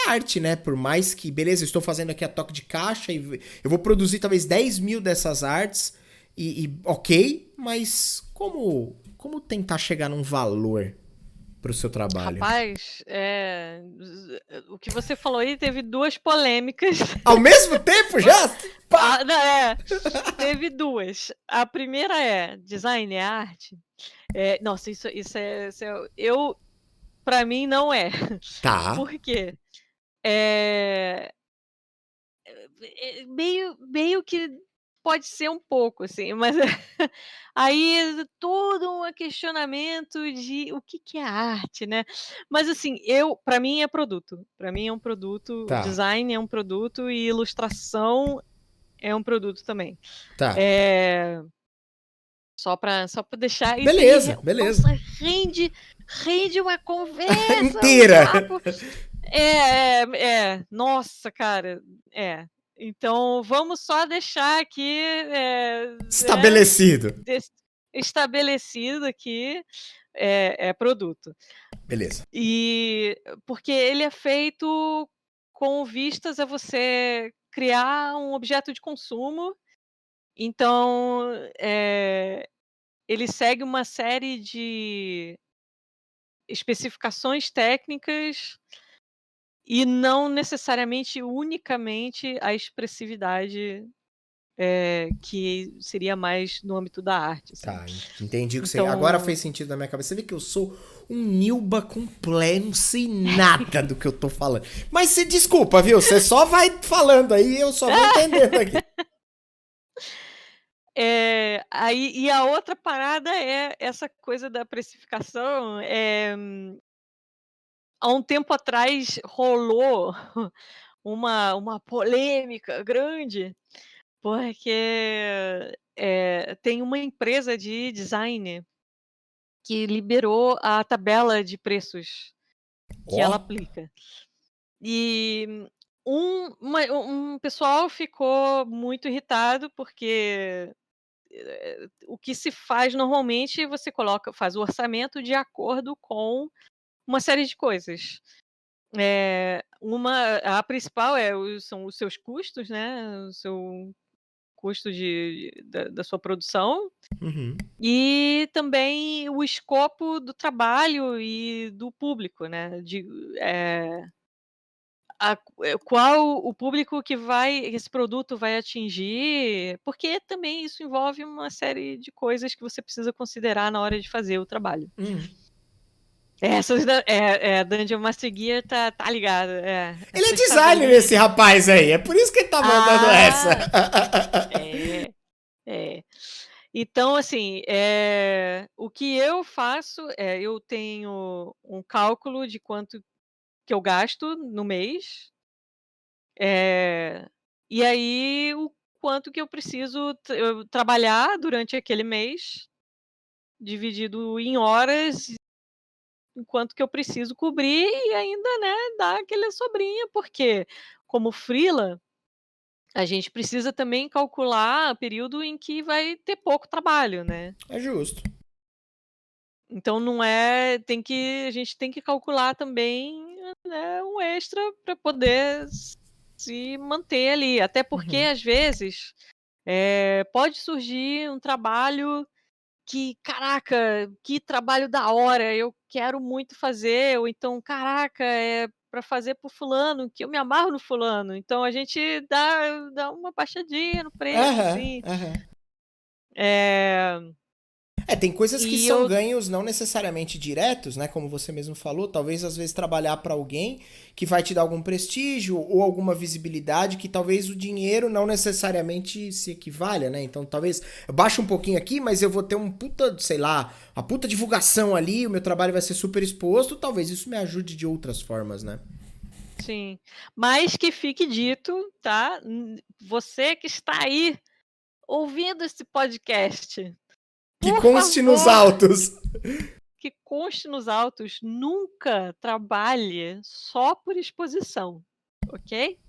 é arte, né? Por mais que, beleza, eu estou fazendo aqui a toque de caixa e eu vou produzir talvez 10.000 dessas artes ok, mas como tentar chegar num valor pro seu trabalho? Rapaz, o que você falou aí teve 2 polêmicas. Ao mesmo tempo já? Pá! Não, teve 2. A primeira é: design é arte? Nossa, eu para mim não é. Tá. Por quê? É meio que pode ser um pouco, assim, mas aí todo um questionamento de o que que é arte, né. Mas assim, para mim é produto. Para mim é um produto, Tá, design é um produto e ilustração é um produto também. tá. Eh, só pra deixar isso aí Beleza, beleza. nossa, rende uma conversa, um Inteira. papo. Nossa, cara, é. Então vamos só deixar aqui, né, Estabelecido. des estabelecido aqui, é produto. Beleza. E porque ele é feito com vistas a você criar um objeto de consumo, então, ele segue uma série de especificações técnicas e não necessariamente unicamente a expressividade, que seria mais no âmbito da arte, assim. Tá, entendi o que você. Agora Então fez sentido na minha cabeça. Você vê que eu sou um Nilba completo, não sei nada do que eu tô falando. Mas você desculpa, viu? Você só vai falando aí, eu só vou entendendo aqui. aí e a outra parada é essa coisa da precificação, há um tempo atrás rolou uma polêmica grande, porque, tem uma empresa de design que liberou a tabela de preços que ela Ó, aplica. E um pessoal ficou muito irritado, porque, o que se faz normalmente, você faz o orçamento de acordo com uma série de coisas. A principal são os seus custos, né, o seu custo da sua produção, uhum. e também o escopo do trabalho e do público, né, qual o público que esse produto vai atingir, porque também isso envolve uma série de coisas que você precisa considerar na hora de fazer o trabalho. Uhum. Essas Dungeon Master Gear tá ligado, Ele é essas designer, tabelinhas. esse rapaz aí. É por isso que ele tá mandando essa. Ah, é, é. Então, assim, o que eu faço eu tenho um cálculo de quanto que eu gasto no mês, e aí o quanto que eu preciso eu trabalhar durante aquele mês, dividido em horas, enquanto que eu preciso cobrir e ainda, né, dar aquela sobrinha, porque como freela, a gente precisa também calcular o período em que vai ter pouco trabalho, né. É justo. Então não a gente tem que calcular também, né, um extra para poder se manter ali, até porque Uhum. às vezes, pode surgir um trabalho que, caraca, que trabalho da hora, eu quero muito fazer, ou então, caraca, é para fazer para o fulano, que eu me amarro no fulano, então a gente dá uma baixadinha no preço, Aham, assim. aham. Eh, É, tem coisas que e são eu ganhos não necessariamente diretos, né? Como você mesmo falou, talvez às vezes trabalhar para alguém que vai te dar algum prestígio ou alguma visibilidade que talvez o dinheiro não necessariamente se equivalha, né? Então talvez eu baixo um pouquinho aqui, mas eu vou ter um puta, sei lá, uma puta divulgação ali, o meu trabalho vai ser super exposto, talvez isso me ajude de outras formas, né? sim, mas que fique dito, tá, você que está aí ouvindo esse podcast, Que por conste nos favor, autos. que conste nos autos, nunca trabalhe só por exposição, ok?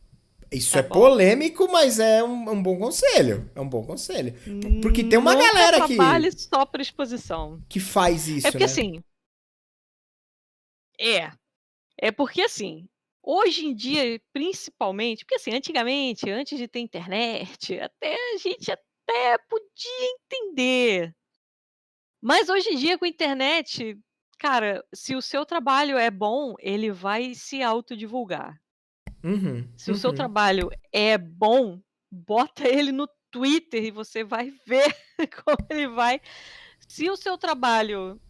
Isso Tá é bom? polêmico, mas é um bom conselho. É um bom conselho. Porque tem uma Nunca galera trabalhe só por exposição. que faz É isso, porque né? assim é, é porque assim, hoje em dia, principalmente porque assim, antigamente, antes de ter internet, até a gente até podia entender. Mas hoje em dia com a internet, cara, se o seu trabalho é bom, ele vai se autodivulgar. Uhum, Se o seu uhum. trabalho é bom, bota ele no Twitter e você vai ver como ele vai. Se o seu trabalho,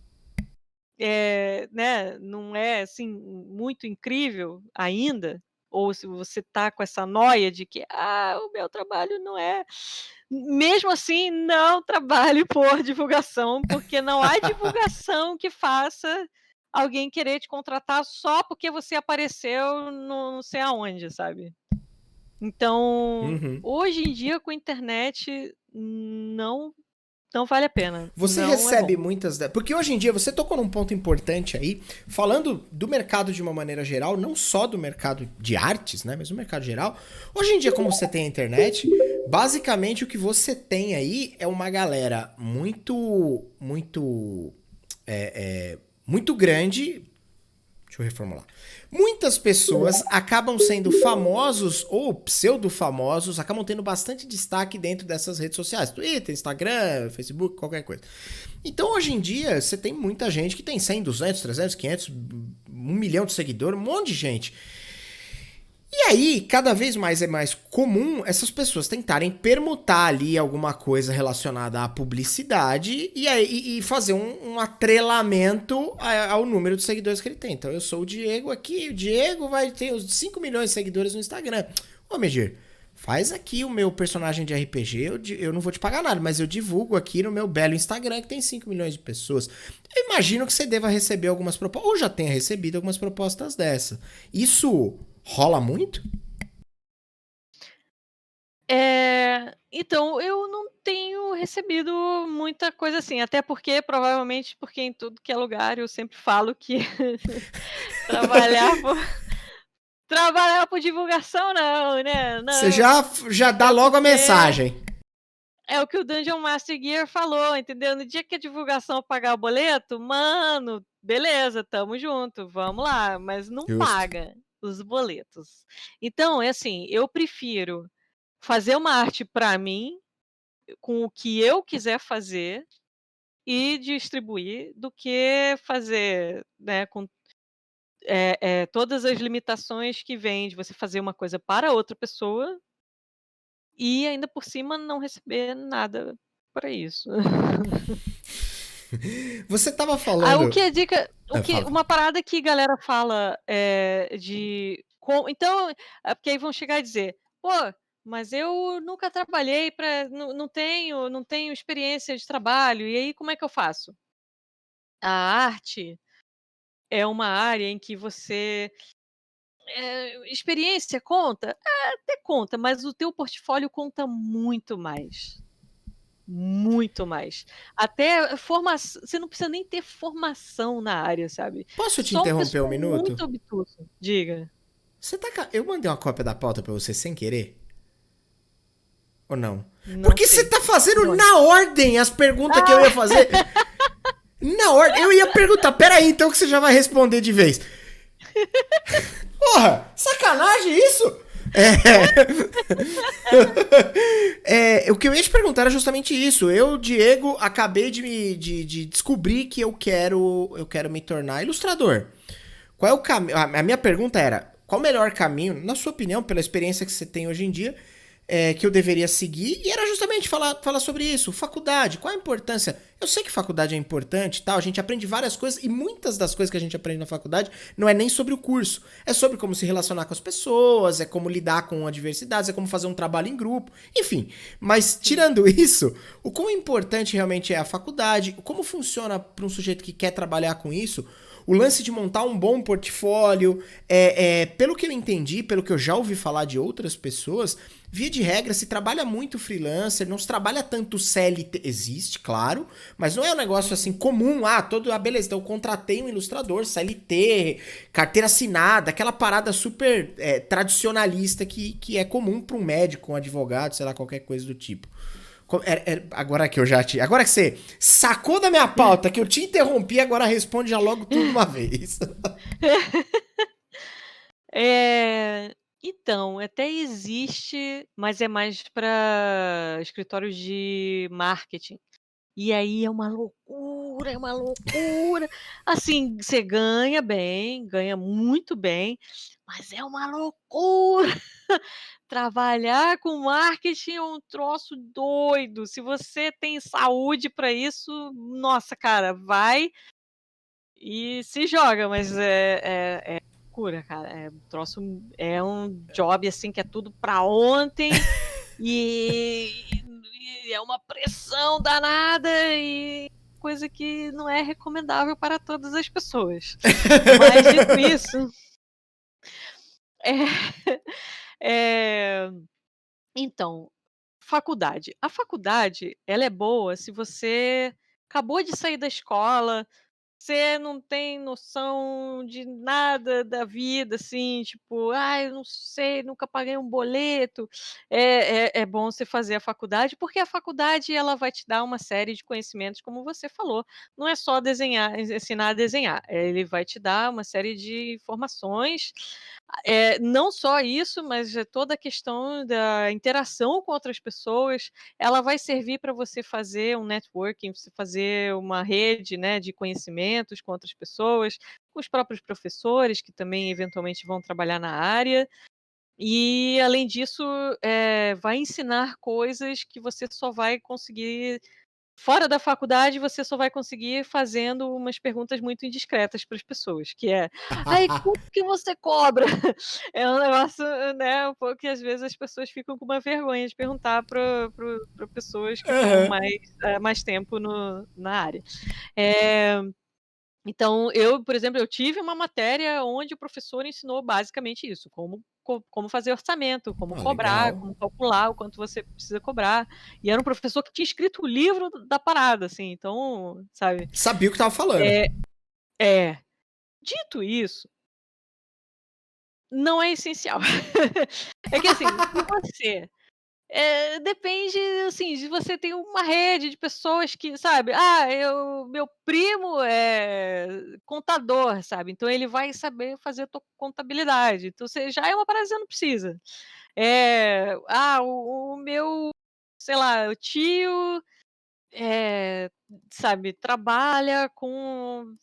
né, não é assim muito incrível ainda, ou se você tá com essa noia de que o meu trabalho não é. Mesmo assim, não trabalhe por divulgação, porque não há divulgação que faça alguém querer te contratar só porque você apareceu no não sei aonde, sabe? Então, Uhum. hoje em dia, com a internet, não vale a pena. Você Não é recebe bom. muitas. Porque hoje em dia você tocou num ponto importante aí, falando do mercado de uma maneira geral, não só do mercado de artes, né? Mas do mercado geral. Hoje em dia, como você tem a internet, basicamente o que você tem aí é uma galera muito grande. Deixa eu reformular. Muitas pessoas acabam sendo famosos ou pseudo-famosos, acabam tendo bastante destaque dentro dessas redes sociais. Twitter, Instagram, Facebook, qualquer coisa. Então, hoje em dia, você tem muita gente que tem 100, 200, 300, 500, 1 milhão de seguidores, um monte de gente. E aí, cada vez mais é mais comum essas pessoas tentarem permutar ali alguma coisa relacionada à publicidade e fazer um atrelamento ao número de seguidores que ele tem. Então, eu sou o Diego aqui, o Diego vai ter os 5 milhões de seguidores no Instagram. Ô, Megir, faz aqui o meu personagem de RPG, eu não vou te pagar nada, mas eu divulgo aqui no meu belo Instagram que tem 5 milhões de pessoas. Eu imagino que você deva receber algumas propostas, ou já tenha recebido algumas propostas dessa. Isso rola muito? Então, eu não tenho recebido muita coisa assim, até porque, provavelmente, porque em tudo que é lugar eu sempre falo que trabalhar por divulgação não, né? Você Não. já dá É logo a porque mensagem. é o que o Dungeon Master Gear falou, entendeu? No dia que a divulgação pagar o boleto, mano, beleza, tamo junto, vamos lá, mas não Justo. paga os boletos. Então, é assim, eu prefiro fazer uma arte para mim, com o que eu quiser fazer e distribuir, do que fazer, né, com todas as limitações que vêm de você fazer uma coisa para outra pessoa e ainda por cima não receber nada para isso. Você tava O que falando. é dica, Fala. uma parada que a galera fala então, porque aí vão chegar e dizer, pô, mas eu nunca trabalhei para, não tenho experiência de trabalho, e aí como é que eu faço? A arte é uma área em que você experiência conta? Até conta, mas o teu portfólio conta muito mais. Muito mais. Até formação, você não precisa nem ter formação na área, sabe? Posso te Só uma interromper um pessoa minuto? muito obtusa. Diga. Eu mandei uma cópia da pauta pra você sem querer? Ou não? Não Porque você sei. tá fazendo Não. na ordem as perguntas que eu ia fazer. Na ordem. Eu ia perguntar, peraí, então que você já vai responder de vez. Porra, sacanagem isso? O que eu ia te perguntar era justamente isso. Eu, Diego, acabei de descobrir que eu quero me tornar ilustrador. Qual é o caminho? A minha pergunta era: qual o melhor caminho, na sua opinião, pela experiência que você tem hoje em dia, que eu deveria seguir? E era justamente falar sobre isso. Faculdade, qual a importância? Eu sei que faculdade é importante, tal, a gente aprende várias coisas e muitas das coisas que a gente aprende na faculdade não é nem sobre o curso. É sobre como se relacionar com as pessoas, é como lidar com adversidades, é como fazer um trabalho em grupo, enfim. Mas tirando isso, o quão importante realmente é a faculdade, como funciona para um sujeito que quer trabalhar com isso, o lance de montar um bom portfólio, pelo que eu entendi, pelo que eu já ouvi falar de outras pessoas, via de regra se trabalha muito freelancer, não se trabalha tanto CLT, existe, claro, mas não é um negócio assim comum, beleza, então eu contratei um ilustrador, CLT, carteira assinada, aquela parada super tradicionalista que é comum para um médico, um advogado, sei lá, qualquer coisa do tipo. Agora que agora que você sacou da minha pauta, que eu te interrompi, agora responde já logo tudo uma vez. Então, até existe, mas é mais para escritórios de marketing. E aí é uma loucura, é uma loucura. Assim, você ganha bem, ganha muito bem, mas é uma loucura. Trabalhar com marketing é um troço doido. Se você tem saúde para isso, nossa, cara, vai e se joga, mas loucura, cara. É um job, assim, que é tudo pra ontem e é uma pressão danada e coisa que não é recomendável para todas as pessoas. Mas, dito isso, é, então, faculdade. A faculdade, ela é boa se você acabou de sair da escola, você não tem noção de nada da vida, assim, tipo, eu não sei, nunca paguei um boleto. É bom você fazer a faculdade, porque a faculdade ela vai te dar uma série de conhecimentos, como você falou. Não é só desenhar, ensinar a desenhar. Ele vai te dar uma série de informações. Não só isso, mas toda a questão da interação com outras pessoas, ela vai servir para você fazer um networking, você fazer uma rede, né, de conhecimentos com outras pessoas, com os próprios professores, que também eventualmente vão trabalhar na área. E, além disso, vai ensinar coisas que você só vai conseguir fora da faculdade, você só vai conseguir fazendo umas perguntas muito indiscretas para as pessoas, que é: "Ai, quanto que você cobra?" É um negócio, né, um pouco que às vezes as pessoas ficam com uma vergonha de perguntar para pessoas que estão Aham. mais tempo na área. Eh então, por exemplo, eu tive uma matéria onde o professor ensinou basicamente isso, como fazer orçamento, como Ah, cobrar, legal. como calcular o quanto você precisa cobrar. E era um professor que tinha escrito o livro da parada, assim, então, sabe. Sabia o que tava falando. É é. Dito isso, não é essencial. É que assim, se você depende, assim, se você tem uma rede de pessoas que, sabe, meu primo é contador, sabe, então ele vai saber fazer tua contabilidade, então você já é uma parada que você não precisa. O meu, sei lá, o tio, sabe, trabalha com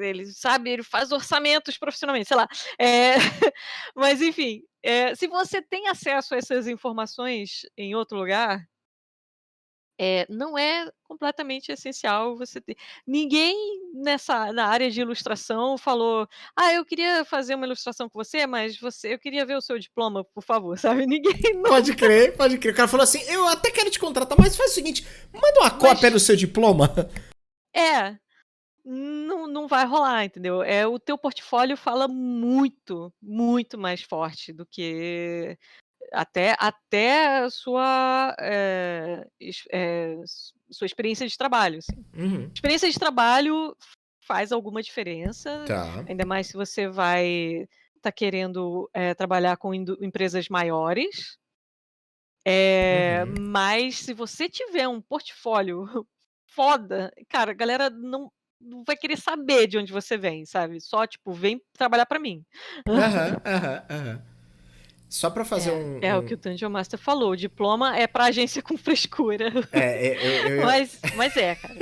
ele faz orçamentos profissionalmente, sei lá. Eh, mas enfim, se você tem acesso a essas informações em outro lugar, não é completamente essencial você ter. Ninguém na área de ilustração falou: "Ah, eu queria fazer uma ilustração com você, mas eu queria ver o seu diploma, por favor", sabe, ninguém não. Pode crer, pode crer. O cara falou assim: eu até quero te contratar, mas faz o seguinte, manda uma cópia Mas do seu diploma. é. Não vai rolar, entendeu. O teu portfólio fala muito, muito mais forte do que até a sua experiência de trabalho, assim. Uhum. Experiência de trabalho faz alguma diferença, Tá. ainda mais se você vai estar querendo, trabalhar com empresas maiores, Uhum. mas se você tiver um portfólio foda, cara, a galera não vai querer saber de onde você vem, sabe, só tipo: "Vem trabalhar pra mim". Aham, aham, aham. Só pra fazer É o que o Dungeon Master falou, o diploma é pra agência com frescura. eu, Mas cara.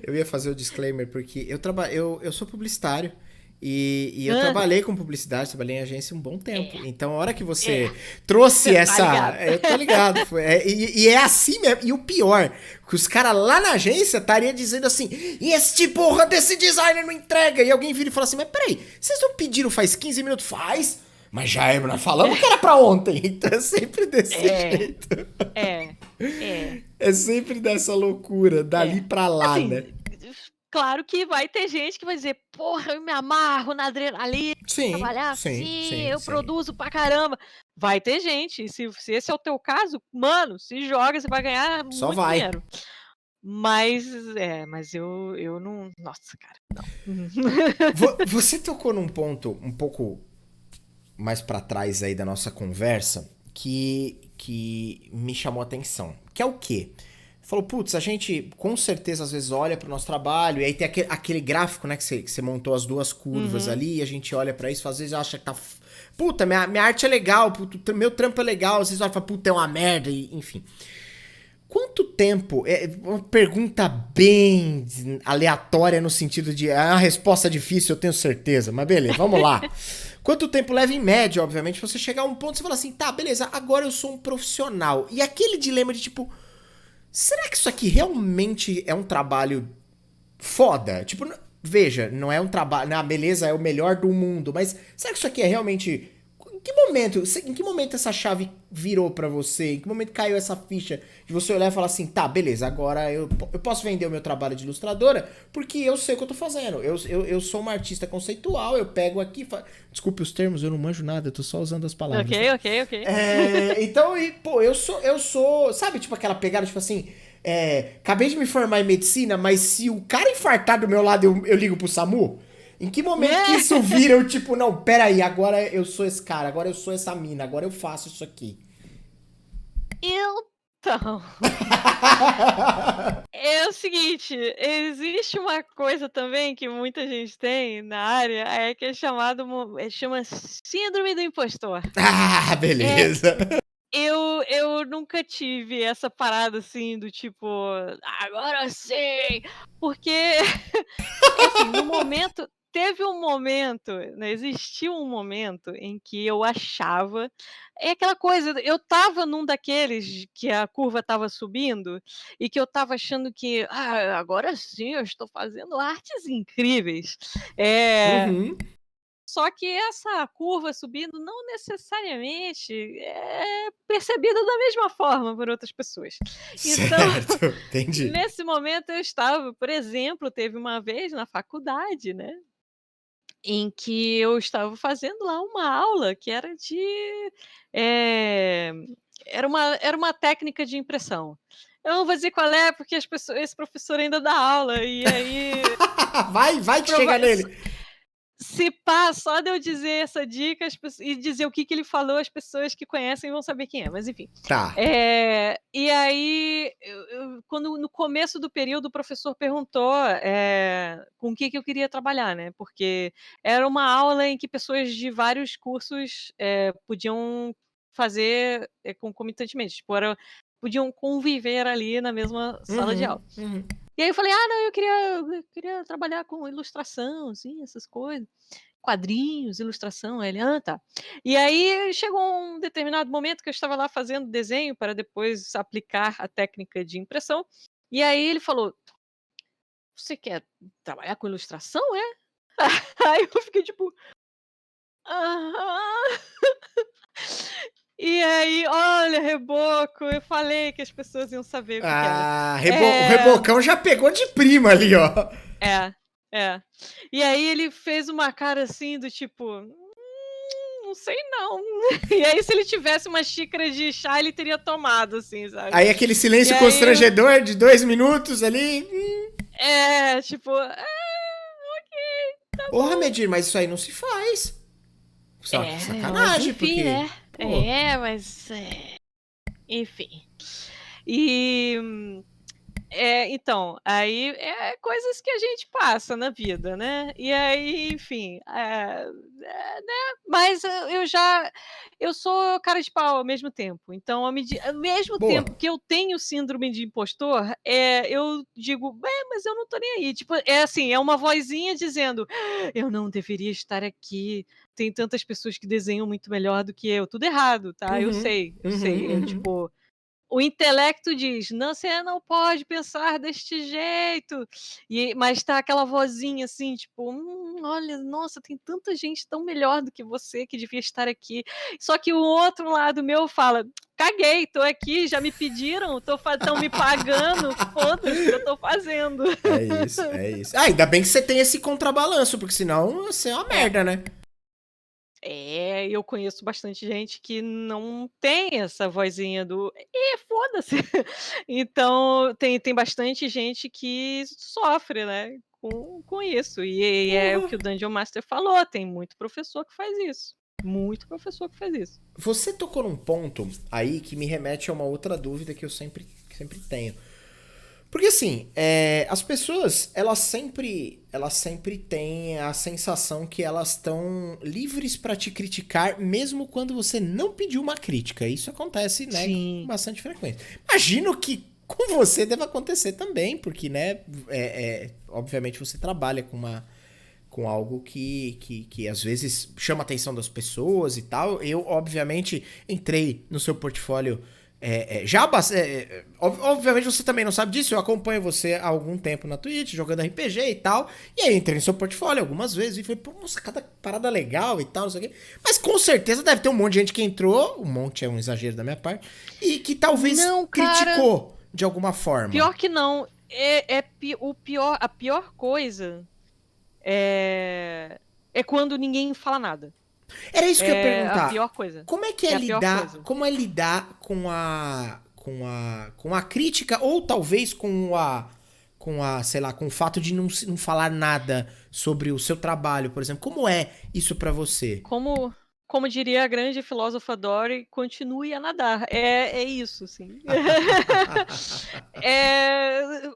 eu ia fazer o disclaimer porque eu sou publicitário e eu Hã? trabalhei com publicidade, trabalhei em agência um bom tempo. É, Então, a hora que é, você trouxe você tá essa. ligado. Eu tô ligado. E é assim mesmo. E o pior, que os caras lá na agência estariam dizendo assim: e este porra desse designer não entrega. E alguém vira e fala assim: mas peraí, vocês não pediram faz 15 minutos? Faz. Mas nós falamos que era pra ontem. Então é sempre desse É, jeito. é, é, É sempre dessa loucura, dali é. pra lá, Assim, né? claro que vai ter gente que vai dizer: "Porra, eu me amarro na adrenalina, Sim, trabalhar sim, assim, sim, eu sim. produzo pra caramba". Vai ter gente, e se esse é o teu caso, mano, se joga, você vai ganhar Só muito vai. dinheiro. Mas mas eu não, nossa, cara, não. Você tocou num ponto um pouco mais pra trás aí da nossa conversa que me chamou a atenção. Que é o quê? Falou, putz, a gente com certeza às vezes olha pro nosso trabalho e aí tem aquele gráfico, né, que você montou as duas curvas Uhum. ali e a gente olha pra isso, às vezes acha que tá... Puta, minha arte é legal, puta, meu trampo é legal, às vezes olha e fala, puta, é uma merda, enfim. Quanto tempo? É uma pergunta bem aleatória no sentido de a resposta difícil, eu tenho certeza, mas beleza, vamos lá. Quanto tempo leva em média, obviamente, pra você chegar a um ponto e você falar assim, tá, beleza, agora eu sou um profissional. E aquele dilema de tipo, será que isso aqui realmente é um trabalho foda? Tipo, veja, não é um trabalho, ah, beleza, é o melhor do mundo, mas será que isso aqui é realmente... Em que momento essa chave virou pra você? Em que momento caiu essa ficha de você olhar e falar assim, tá, beleza, agora eu posso vender o meu trabalho de ilustradora porque eu sei o que eu tô fazendo. Eu sou uma artista conceitual, eu pego aqui... Desculpe os termos, eu não manjo nada, eu tô só usando as palavras. Ok. Então, pô, eu sou... Sabe, tipo aquela pegada, tipo assim... acabei de me formar em medicina, mas se o cara infartar do meu lado, eu ligo pro SAMU? Em que momento que isso vira, eu tipo, não, peraí, agora eu sou esse cara, agora eu sou essa mina, agora eu faço isso aqui. Então, é o seguinte, existe uma coisa também que muita gente tem na área, que é chama síndrome do impostor. Ah, beleza. Eu nunca tive essa parada assim do tipo, agora sim, porque assim, teve um momento, né, existiu um momento em que eu achava, é aquela coisa, eu estava num daqueles que a curva estava subindo e que eu estava achando que, agora sim eu estou fazendo artes incríveis. Uhum. Só que essa curva subindo não necessariamente é percebida da mesma forma por outras pessoas. Então, Certo, entendi. nesse momento eu estava, por exemplo, teve uma vez na faculdade, né, em que eu estava fazendo lá uma aula que era eh, era uma técnica de impressão. Eu não vou dizer qual é, porque esse professor ainda dá aula, e aí Vai que prova chega nele. se pá, só de eu dizer essa dica e dizer o que ele falou, as pessoas que conhecem vão saber quem é, mas enfim. Tá. E aí, quando no começo do período o professor perguntou, com o que eu queria trabalhar, né, porque era uma aula em que pessoas de vários cursos, podiam fazer, concomitantemente, tipo, podiam conviver ali na mesma sala de Uhum, aula. uhum. E aí eu falei: "Ah, não, eu queria trabalhar com ilustração, assim, essas coisas, quadrinhos, ilustração". Aí ele: "Ah, tá". E aí chegou um determinado momento que eu estava lá fazendo desenho para depois aplicar a técnica de impressão, e aí ele falou: "Você quer trabalhar com ilustração, é?". Aí eu fiquei tipo: "Aham". E aí, olha, reboco, eu falei que as pessoas iam saber o que era. Ah, o É. Rebocão já pegou de prima ali, ó. É, é. E aí ele fez uma cara assim do tipo: não sei não". E aí se ele tivesse uma xícara de chá, ele teria tomado, assim, sabe. Aí aquele E silêncio aí eu constrangedor de 2 minutos ali. tipo: ok, tá Porra, bom". Medir, mas isso aí não se faz. Só que Mas sacanagem, enfim, porque... né. Pô, Mas, enfim. E então, aí coisas que a gente passa na vida, né. E aí, enfim, né, mas eu sou cara de pau ao mesmo tempo, então ao mesmo boa. tempo que eu tenho síndrome de impostor, eu digo: mas eu não tô nem aí", tipo, assim, é uma vozinha dizendo: "Eu não deveria estar aqui, tem tantas pessoas que desenham muito melhor do que eu", tudo errado, tá, Uhum, eu uhum, sei, uhum. tipo, o intelecto diz: "Não, você não pode pensar deste jeito", mas tá aquela vozinha assim, tipo: olha, nossa, tem tanta gente tão melhor do que você que devia estar aqui". Só que o outro lado meu fala: "Caguei, tô aqui, já me pediram, estão me pagando, foda-se, eu tô fazendo". É isso, é isso. Ah, ainda bem que você tem esse contrabalanço, porque senão você é uma É. merda, né? Eu conheço bastante gente que não tem essa vozinha do: foda-se". Então tem bastante gente que sofre, né, com isso. E é o Porra. que o Dungeon Master falou, tem muito professor que faz isso. Muito professor que faz isso. Você tocou num ponto aí que me remete a uma outra dúvida que eu sempre tenho. Porque assim, as pessoas, elas sempre têm a sensação que elas estão livres pra te criticar, mesmo quando você não pediu uma crítica. Isso acontece, né, com Sim. bastante frequência. Imagino que com você deve acontecer também, porque, né, obviamente você trabalha com algo que às vezes chama a atenção das pessoas e tal. Eu, obviamente, entrei no seu portfólio Obviamente você também não sabe disso, eu acompanho você há algum tempo na Twitch, jogando RPG e tal, e aí entrei no seu portfólio algumas vezes e falei, pô, nossa, cada parada legal e tal, não sei o quê. Mas com certeza deve ter um monte de gente que entrou, um monte é um exagero da minha parte, e que talvez Não, cara, criticou de alguma forma. pior que não. A pior coisa é quando ninguém fala nada. Era isso que eu ia É a perguntar. pior coisa. Como é que é É a pior lidar, coisa. como é lidar com a crítica ou talvez com a, sei lá, com o fato de não falar nada sobre o seu trabalho, por exemplo. Como é isso pra você? Como diria a grande filósofa Dory, continue a nadar. É isso, sim.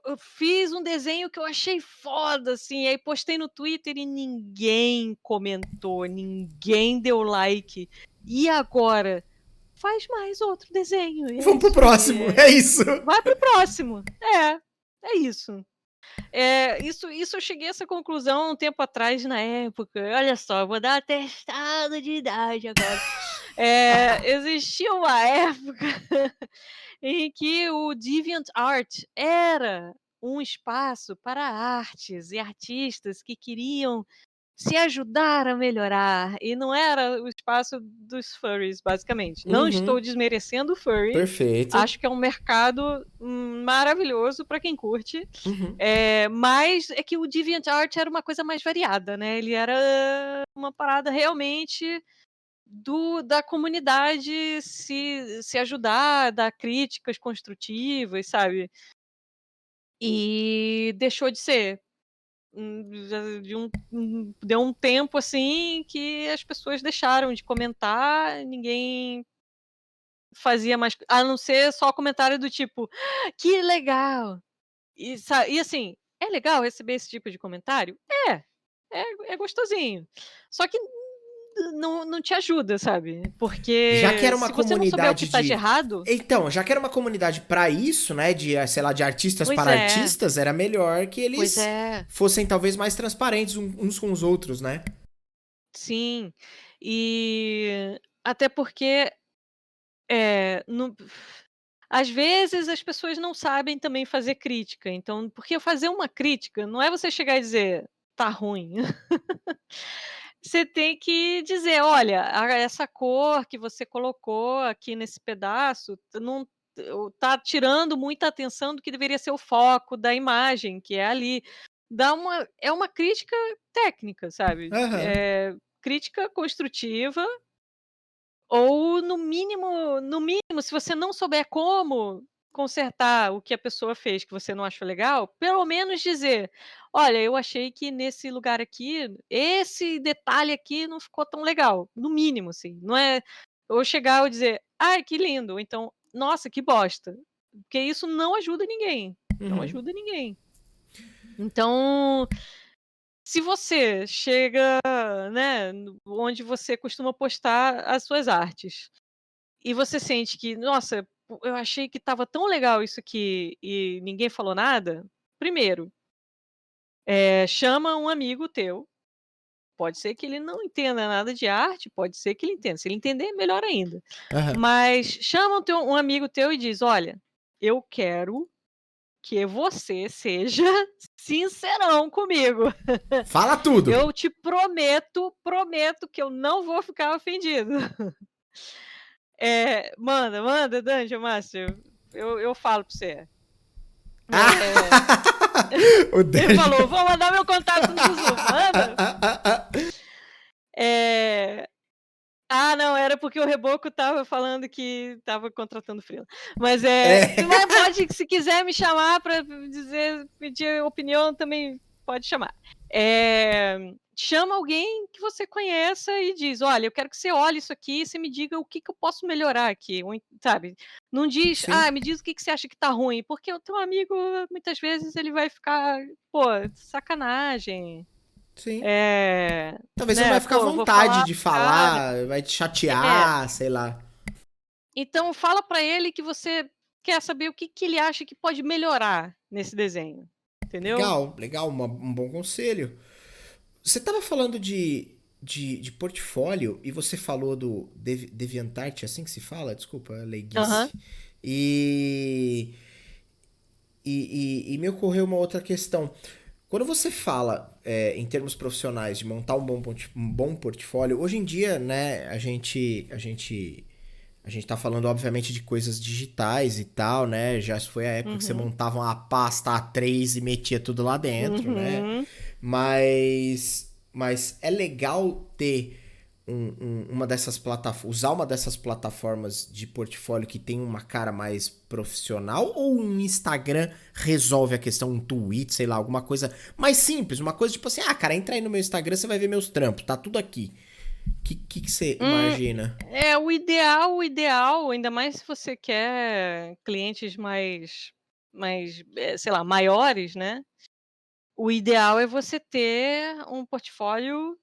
Eu fiz um desenho que eu achei foda, assim, aí postei no Twitter e ninguém comentou, ninguém deu like. E agora? Faz mais outro desenho. E é Vamos pro isso aí. próximo, é isso. Vai pro próximo. É isso. Isso eu cheguei a essa conclusão um tempo atrás, na época. Olha só, eu vou dar atestado de idade agora. Existia uma época em que o DeviantArt era um espaço para artes e artistas que queriam se ajudar a melhorar. E não era o espaço dos furries, basicamente. Não estou Uhum, desmerecendo o furry. perfeito. Acho que é um mercado maravilhoso para quem curte. Uhum. Mas é que o DeviantArt era uma coisa mais variada, né? Ele era uma parada realmente da comunidade se ajudar, dar críticas construtivas, sabe? E deixou de ser. Deu um tempo assim que as pessoas deixaram de comentar, ninguém fazia mais, a não ser só comentário do tipo, que legal. E assim, é legal receber esse tipo de comentário? É gostosinho. Só que não te ajuda, sabe? Já que Porque era uma se você não souber o que comunidade tá de de. errado, Então, já que era uma comunidade pra isso, né, de, sei lá, de artistas pois para é, artistas, era melhor que pois eles é, fossem talvez mais transparentes uns com os outros, né? sim. E até porque é, no- às vezes as pessoas não sabem também fazer crítica. Então, porque fazer uma crítica não é você chegar e dizer tá ruim. Você tem que dizer, olha, essa cor que você colocou aqui nesse pedaço não tá tirando muita atenção do que deveria ser o foco da imagem, que é ali. É uma crítica técnica, sabe? Aham. Crítica construtiva, ou no mínimo, se você não souber como consertar o que a pessoa fez que você não achou legal, pelo menos dizer: "Olha, eu achei que nesse lugar aqui, esse detalhe aqui não ficou tão legal", no mínimo, assim, não é ou chegar ou dizer: "Ai, que lindo", ou então: "Nossa, que bosta", porque isso não ajuda ninguém, não Uhum. ajuda ninguém. Então, se você chega, né, onde você costuma postar as suas artes, e você sente que, nossa, eu achei que estava tão legal isso aqui e ninguém falou nada, primeiro, chama um amigo teu, pode ser que ele não entenda nada de arte, pode ser que ele entenda, se ele entender, melhor ainda. Aham. Mas chama um amigo teu e diz: "Olha, eu quero que você seja sincerão comigo. Fala tudo. Eu te prometo que eu não vou ficar ofendido". Manda, Dungeon Master. Eu falo pra você. É, O ele Daniel. falou: vou mandar meu contato no Zuzu. Manda. É, não, era porque o Reboco tava falando que tava contratando freela. Mas É. mas pode, se quiser me chamar para dizer, pedir opinião, também pode chamar. Chama alguém que você conheça e diz: olha, eu quero que você olhe isso aqui e você me diga o que eu posso melhorar aqui, sabe? Não diz, Sim, me diz o que você acha que tá ruim, porque o teu amigo, muitas vezes, ele vai ficar, pô, sacanagem. sim. É, Talvez você não né, vai ficar à pô, vou vontade falar de pro cara. falar, vai te É, chatear, sei lá. então fala pra ele que você quer saber o que ele acha que pode melhorar nesse desenho, entendeu? Legal, legal, um bom conselho. Você tava falando de portfólio e você falou do DeviantArt, é assim que se fala? Desculpa, a Aham. leiguice. E, e me ocorreu uma outra questão. Quando você fala em termos profissionais de montar um bom portfólio, hoje em dia, né, a gente tá falando, obviamente, de coisas digitais e tal, né? Já foi a época que você Uhum. montava uma pasta A3 e metia tudo lá dentro, né? Uhum. Mas é legal ter uma dessas plataformas, usar uma dessas plataformas de portfólio que tem uma cara mais profissional, ou um Instagram resolve a questão, um tweet, sei lá, alguma coisa mais simples, uma coisa tipo assim, cara, entra aí no meu Instagram, você vai ver meus trampos, tá tudo aqui. Que você Hum, imagina? o ideal, ainda mais se você quer clientes mais, sei lá, maiores, né? O ideal é você ter um portfólio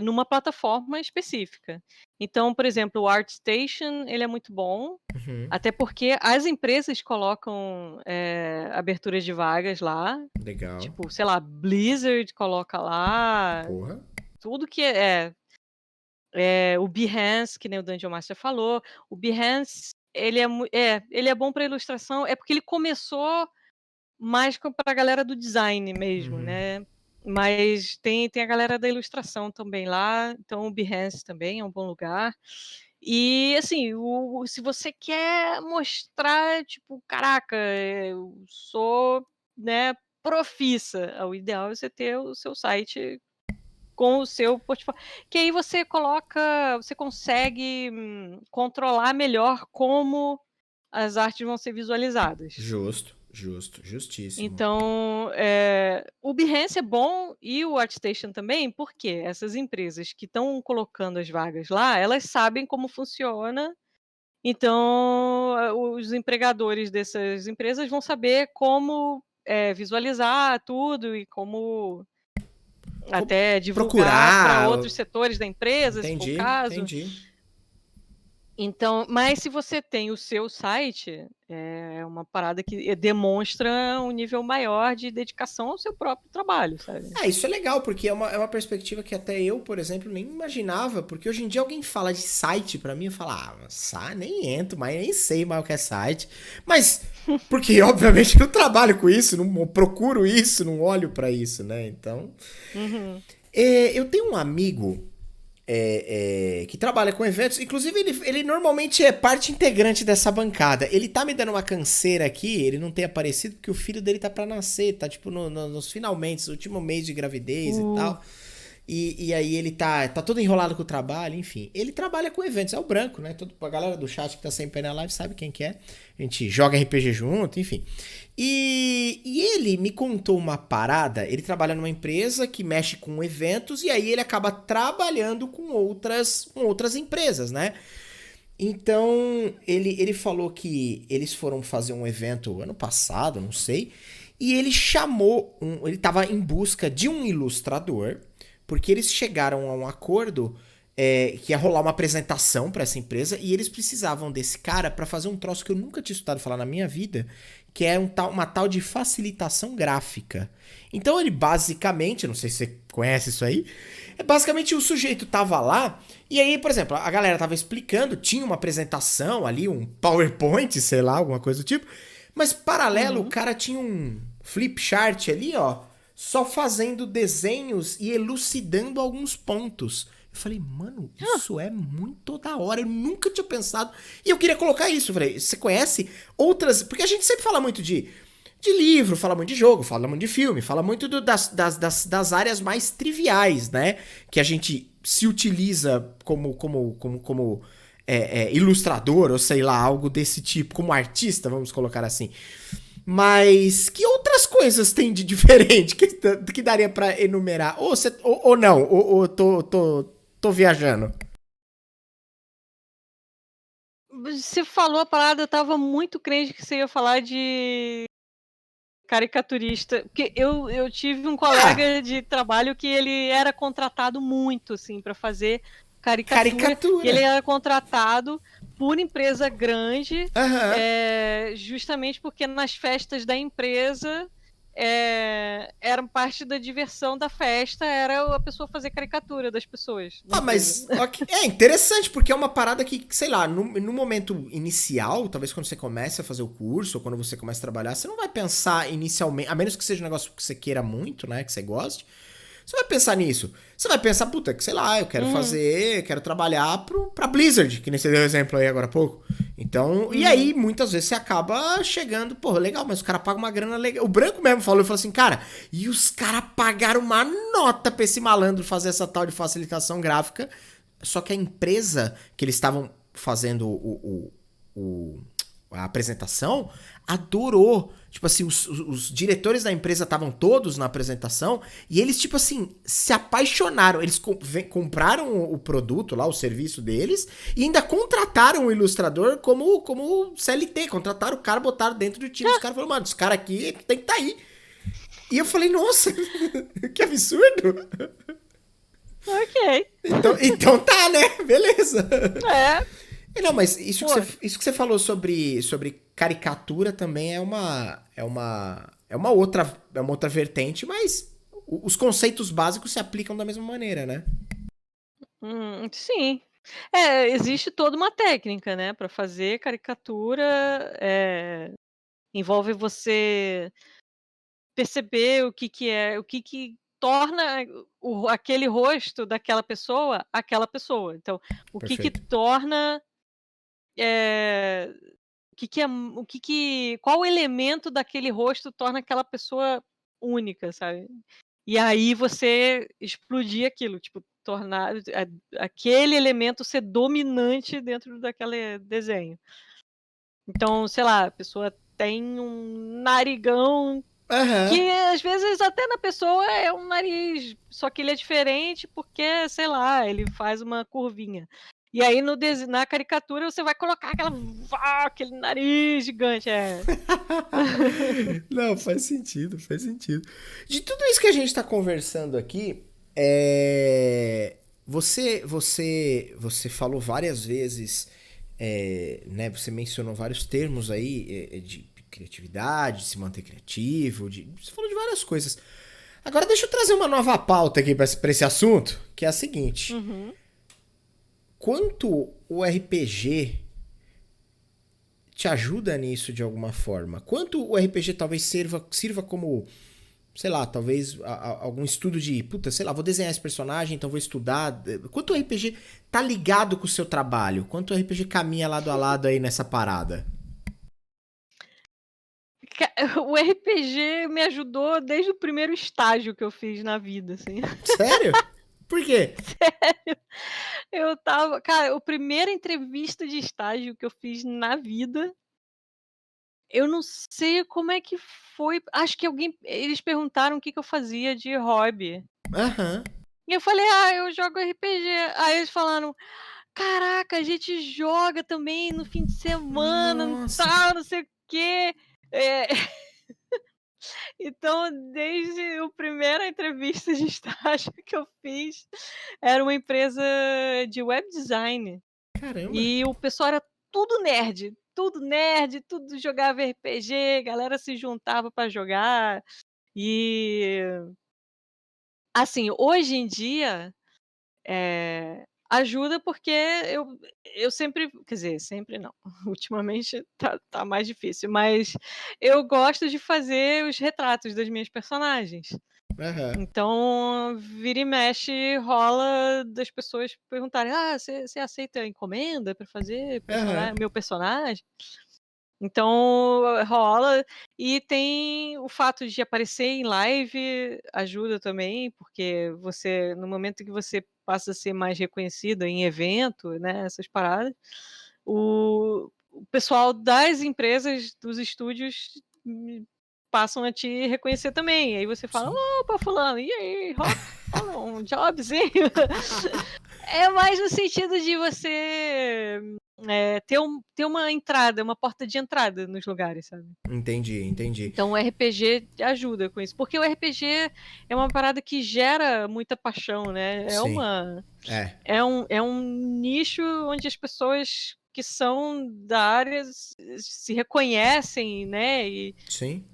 numa plataforma específica. Então, por exemplo, o ArtStation, ele é muito bom, Uhum, até porque as empresas colocam aberturas de vagas lá, legal. tipo, sei lá, Blizzard coloca lá, Porra. tudo que o Behance, que nem o Dungeon Master falou, o Behance, ele é bom para ilustração, é porque ele começou mais para a galera do design mesmo, Uhum. né? Mas tem a galera da ilustração também lá, então o Behance também é um bom lugar. E assim, se você quer mostrar, tipo, caraca, eu sou, né, profissa, o ideal é você ter o seu site com o seu portfólio. Que aí você consegue controlar melhor como as artes vão ser visualizadas. Justo, justo, justíssimo. Então, o Behance é bom e o ArtStation também, porque essas empresas que estão colocando as vagas lá, elas sabem como funciona, então os empregadores dessas empresas vão saber como visualizar tudo e como até divulgar para Procurar. outros setores da empresa, se for o Entendi, caso. entendi. Então, mas se você tem o seu site, é uma parada que demonstra um nível maior de dedicação ao seu próprio trabalho, sabe? Isso é legal, porque é uma perspectiva que até eu, por exemplo, nem imaginava. Porque hoje em dia alguém fala de site pra mim, eu falo, nem entro, mas nem sei mais o que é site. Mas, porque obviamente eu não trabalho com isso, não procuro isso, não olho pra isso, né? Então. Uhum. Eu tenho um amigo que trabalha com eventos. Inclusive, ele normalmente é parte integrante dessa bancada. Ele tá me dando uma canseira aqui, ele não tem aparecido, porque o filho dele tá pra nascer, tá tipo nos finalmente, último mês de gravidez e Uh, tal. E aí ele tá todo enrolado com o trabalho, enfim. Ele trabalha com eventos, é o Branco, né? A galera do chat que tá sempre na live sabe quem que é. A gente joga RPG junto, enfim. E ele me contou uma parada. Ele trabalha numa empresa que mexe com eventos e aí ele acaba trabalhando com outras empresas, né? Então ele falou que eles foram fazer um evento ano passado, não sei. E ele chamou ele estava em busca de um ilustrador, porque eles chegaram a um acordo que ia rolar uma apresentação para essa empresa e eles precisavam desse cara para fazer um troço que eu nunca tinha estudado falar na minha vida, que é uma tal de facilitação gráfica. Então ele basicamente, não sei se você conhece isso aí, basicamente o sujeito tava lá e aí, por exemplo, a galera tava explicando, tinha uma apresentação ali, um PowerPoint, sei lá, alguma coisa do tipo, mas paralelo o uhum. cara tinha um flip chart ali, ó, só fazendo desenhos e elucidando alguns pontos. Eu falei, mano, isso é muito da hora. Eu nunca tinha pensado. E eu queria colocar isso. Eu falei, você conhece outras. Porque a gente sempre fala muito de livro, fala muito de jogo, fala muito de filme, fala muito das áreas mais triviais, né? Que a gente se utiliza como ilustrador, ou sei lá, algo desse tipo, como artista, vamos colocar assim. Mas que outras coisas tem de diferente que daria pra enumerar? Ou não, ou tô viajando. Você falou a parada, eu tava muito crente que você ia falar de caricaturista, porque eu tive um Ah, colega de trabalho que ele era contratado muito, assim, para fazer caricatura, e ele caricatura. era contratado por empresa grande, Aham. justamente porque nas festas da empresa era parte da diversão da festa, era a pessoa fazer caricatura das pessoas. Mas é interessante, porque é uma parada que, sei lá, no momento inicial, talvez quando você comece a fazer o curso, ou quando você começa a trabalhar, você não vai pensar inicialmente, a menos que seja um negócio que você queira muito, né, que você goste, você vai pensar nisso. Você vai pensar, puta, que sei lá, eu quero quero trabalhar pra Blizzard, que nem você deu exemplo aí agora há pouco. Então, e aí, muitas vezes você acaba chegando, porra, legal, mas o cara paga uma grana legal. O Branco mesmo falou assim, cara, e os caras pagaram uma nota pra esse malandro fazer essa tal de facilitação gráfica, só que a empresa que eles estavam fazendo a apresentação adorou. Tipo assim, os diretores da empresa estavam todos na apresentação e eles, tipo assim, se apaixonaram. Eles compraram o produto lá, o serviço deles, e ainda contrataram o ilustrador como CLT. Contrataram o cara, botaram dentro do time. Os caras falaram, mano, esse cara aqui tem que estar aí. E eu falei, nossa, que absurdo. Ok. Então tá, né? Beleza. É. Não, mas isso que você falou sobre caricatura também é uma outra vertente, mas os conceitos básicos se aplicam da mesma maneira, né? Sim. Existe toda uma técnica, né, para fazer caricatura. Envolve você perceber o que torna aquele rosto daquela pessoa aquela pessoa. Então, o que Perfeito. torna qual elemento daquele rosto torna aquela pessoa única, sabe? E aí você explodir aquilo, tipo, tornar aquele elemento ser dominante dentro daquele desenho. Então, sei lá, a pessoa tem um narigão que às vezes até na pessoa é um nariz, só que ele é diferente porque, sei lá, ele faz uma curvinha. E aí na caricatura você vai colocar aquele nariz gigante. Não, faz sentido, faz sentido. De tudo isso que a gente tá conversando aqui, você falou várias vezes, né? Você mencionou vários termos aí de criatividade, de se manter criativo, você falou de várias coisas. Agora deixa eu trazer uma nova pauta aqui pra esse assunto, que é a seguinte. Quanto o RPG te ajuda nisso de alguma forma? Quanto o RPG talvez sirva como, sei lá, talvez algum estudo de, puta, sei lá, vou desenhar esse personagem, então vou estudar. Quanto o RPG tá ligado com o seu trabalho? Quanto o RPG caminha lado a lado aí nessa parada? O RPG me ajudou desde o primeiro estágio que eu fiz na vida, assim. Sério? Por quê? Sério. Cara, a primeira entrevista de estágio que eu fiz na vida, eu não sei como é que foi. Acho que eles perguntaram o que eu fazia de hobby. Aham. E eu falei, eu jogo RPG. Aí eles falaram, caraca, a gente joga também no fim de semana, Nossa. tal, não sei o quê. Então, desde a primeira entrevista de estágio que eu fiz, era uma empresa de web design. Caramba. E o pessoal era tudo nerd, tudo jogava RPG, galera se juntava para jogar. E assim, hoje em dia, ajuda porque eu sempre, quer dizer, sempre não, ultimamente tá mais difícil, mas eu gosto de fazer os retratos das minhas personagens. Aham. Então, vira e mexe, rola das pessoas perguntarem: você aceita encomenda para fazer Aham. meu personagem? Então, rola. E tem o fato de aparecer em live, ajuda também, porque no momento que você passa a ser mais reconhecida em evento, né, essas paradas, o pessoal das empresas, dos estúdios, passam a te reconhecer também. Aí você fala: Sim. opa, fulano, e aí, rola um jobzinho? É mais no sentido de você ter uma entrada, uma porta de entrada nos lugares, sabe? Entendi. Então o RPG ajuda com isso. Porque o RPG é uma parada que gera muita paixão, né? Sim. É. É um nicho onde as pessoas que são da área se reconhecem, né? Sim.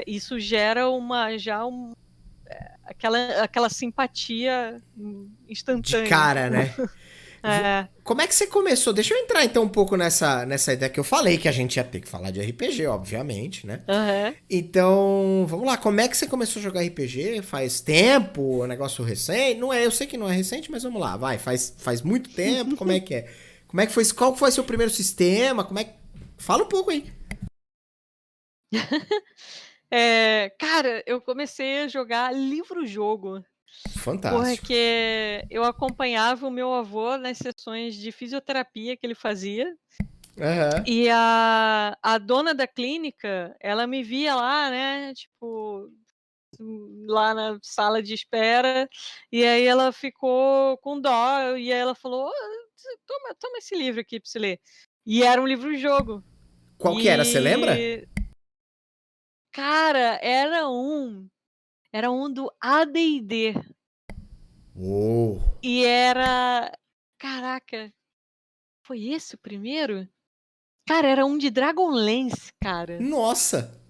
isso gera aquela simpatia De instantânea. cara, né? É, Como é que você começou? Deixa eu entrar então um pouco nessa ideia que eu falei, que a gente ia ter que falar de RPG, obviamente, né? aham. Então, vamos lá, como é que você começou a jogar RPG? Faz tempo? É um negócio recente? Não é, eu sei que não é recente, mas vamos lá, vai, faz muito tempo, como é que é? Como é que foi, qual foi seu primeiro sistema? Como é que... Fala um pouco aí. Cara, eu comecei a jogar livro-jogo, Fantástico. porque eu acompanhava o meu avô nas sessões de fisioterapia que ele fazia, Aham. e a dona da clínica, ela me via lá, né, tipo, lá na sala de espera, e aí ela ficou com dó, e aí ela falou: Toma esse livro aqui pra você ler". E era um livro-jogo. Qual que era, você lembra? E, cara, era um do AD&D. Uou. E era caraca, foi esse o primeiro? Cara, era um de Dragonlance, cara. Nossa.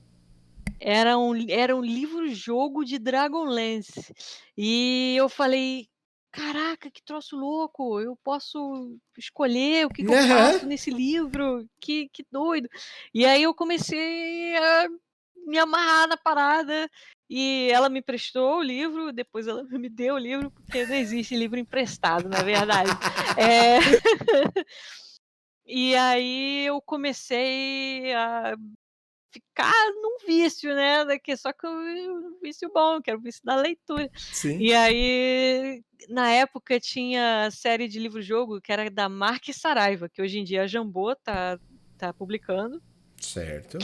Era um livro-jogo de Dragonlance. E eu falei: "Caraca, que troço louco, eu posso escolher o que eu Aham. faço nesse livro, que doido". E aí eu comecei a me amarrar na parada, e ela me prestou o livro, depois ela me deu o livro, porque não existe livro emprestado, na verdade. Eh, e aí eu comecei a ficar num vício, né, só que um vício bom, que era o vício da leitura. Sim. E aí, na época tinha a série de livro-jogo que era da Mark Saraiva, que hoje em dia a Jambô tá publicando, Certo.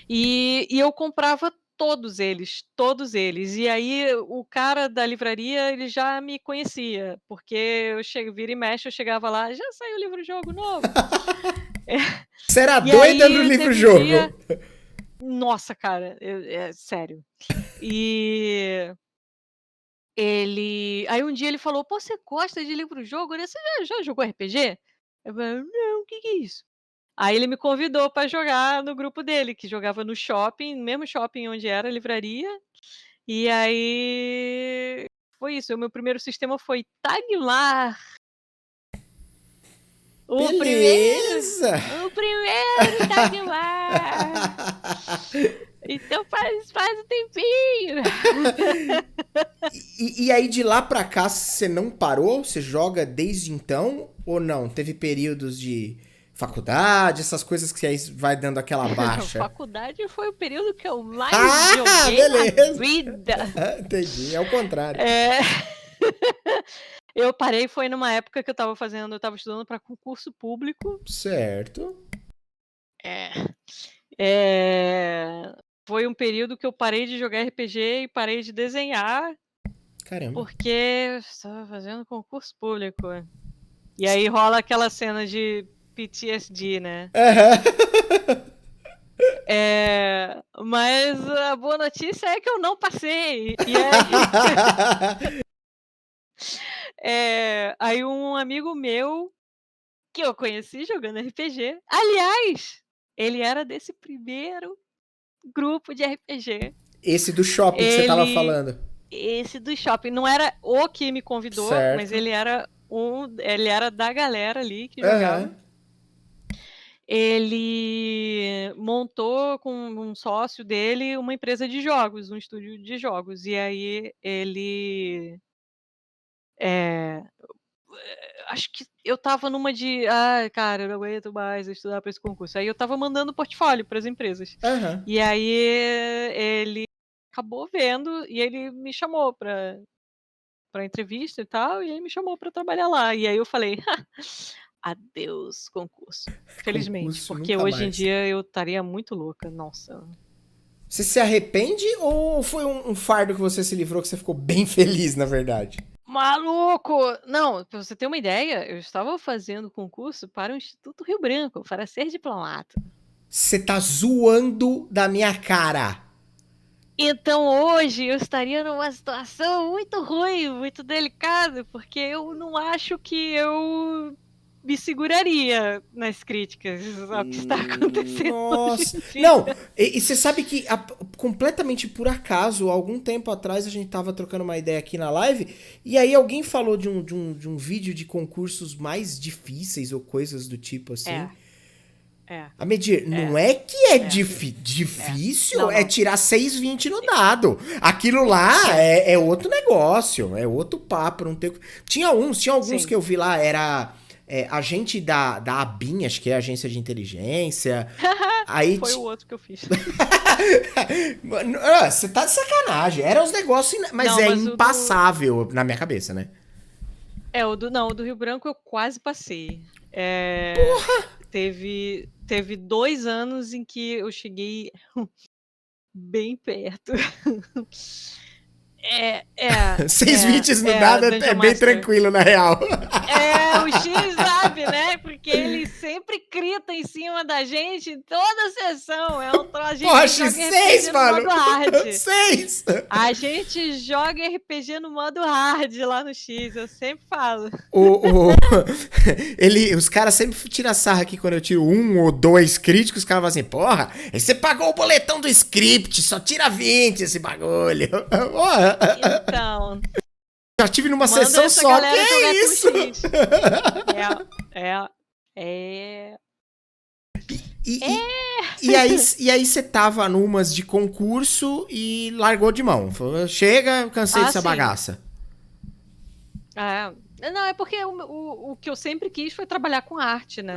e eu comprava todos eles. E aí o cara da livraria, ele já me conhecia, porque vira e mexe, eu chegava lá: "Já saiu livro-jogo novo?". Você era E doida no aí teve um dia, livro-jogo. nossa, cara, sério. E aí um dia ele falou: "Pô, você gosta de livro-jogo, né, você já jogou RPG?". Eu falei: "Não, o que que é isso?". Aí ele me convidou pra jogar no grupo dele, que jogava no shopping, no mesmo shopping onde era a livraria, e aí foi isso, o meu primeiro sistema foi Tagmar, o primeiro Beleza. o primeiro Tagmar. Então faz um tempinho. E aí de lá pra cá você não parou? Você joga desde então ou não? Teve períodos de faculdade, essas coisas que aí vai dando aquela baixa? Faculdade foi o período que eu mais Ah, joguei na beleza. vida. Entendi, é o contrário. É. Eu parei foi numa época que eu estava estudando para concurso público. Certo. É. Eh, Foi um período que eu parei de jogar RPG e parei de desenhar, Caramba. porque eu estava fazendo concurso público. E aí rola aquela cena de PTSD, né. Aham. Mas a boa notícia é que eu não passei. E aí aí um amigo meu, que eu conheci jogando RPG, aliás, ele era desse primeiro grupo de RPG. Esse do shopping que você tava Ele falando. Esse do shopping, não era o que me convidou, mas Certo. ele era da galera ali que jogava. Aham. Ele montou com um sócio dele uma empresa de jogos, um estúdio de jogos, e aí ele, eh acho que eu estava numa de: "Ai, cara, eu não aguento mais estudar para esse concurso". Aí eu estava mandando portfólio para as empresas. Aham. E aí ele acabou vendo e ele me chamou pra entrevista e tal, e ele me chamou pra trabalhar lá. E aí eu falei: "Adeus concurso", felizmente, Concurso porque nunca hoje em mais. dia eu estaria muito louca, nossa. Você se arrepende ou foi um fardo que você se livrou que você ficou bem feliz, na verdade? Maluco! Não, pra você ter uma ideia, eu estava fazendo concurso para o Instituto Rio Branco, para ser diplomata. Você tá zoando da minha cara. Então hoje eu estaria numa situação muito ruim, muito delicada, porque eu não acho que eu me seguraria nas críticas ao que está acontecendo hoje Nossa. em dia. Não, e você sabe que completamente por acaso, algum tempo atrás, a gente tava trocando uma ideia aqui na live, e aí alguém falou de um vídeo de concursos mais difíceis ou coisas do tipo assim. É, A medir, não é, é que é é. difícil, Não, é não. tirar 6,20 no dado. Aquilo lá É, é outro negócio, é outro papo. Não tem... tinha alguns que sim. eu vi lá, era agente da ABIN, acho que é Agência de Inteligência. Aí. Foi o outro que eu fiz. Você tá de sacanagem. Eram os negócios, mas Não, é mas o do. impassável na minha cabeça, né? O do Rio Branco eu quase passei. É, teve 2 anos em que eu cheguei bem perto. É, é, 6,20 no dado é Dungeon bem Master. tranquilo, na real. O X sabe, né? Porque ele sempre crita em cima da gente em toda a sessão. A gente Porra, joga X6, RPG no mano! modo hard. 6! A gente joga RPG no modo hard lá no X, eu sempre falo. Os caras sempre tiram sarra aqui quando eu tiro 1 ou 2 críticos, os caras falam assim, porra, aí você pagou o boletão do script, só tira 20 esse bagulho. Porra, Então, já tive numa manda sessão essa só, que galera jogar é com isso? X. É. E aí você tava numas de concurso e largou de mão. Falou, chega, cansei dessa Sim. bagaça. Não, é porque o que eu sempre quis foi trabalhar com arte, né?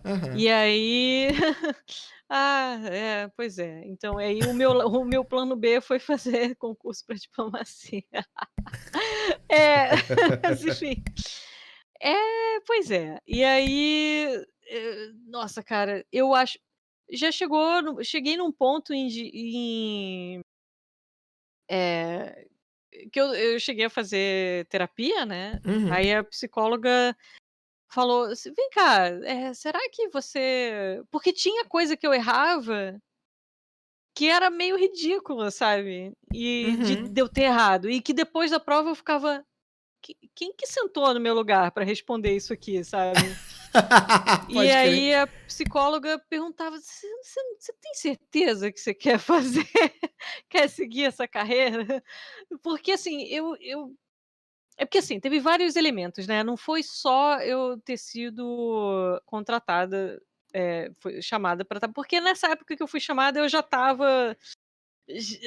Aham. E aí. Pois é. Então, aí o meu plano B foi fazer concurso para diplomacia. Mas, enfim. Pois é. E aí. Nossa, cara, eu acho. Já cheguei num ponto que eu cheguei a fazer terapia, né? Uhum. Aí a psicóloga falou assim: vem cá, será que você. Porque tinha coisa que eu errava que era meio ridícula, sabe? E de eu ter errado. E que depois da prova eu ficava. Quem que sentou no meu lugar para responder isso aqui, sabe? E Pode crer. aí a psicóloga perguntava: você tem certeza que você quer fazer, quer seguir essa carreira? Porque assim, é porque assim, teve vários elementos, né? Não foi só eu ter sido contratada, foi chamada para porque nessa época que eu fui chamada eu já estava,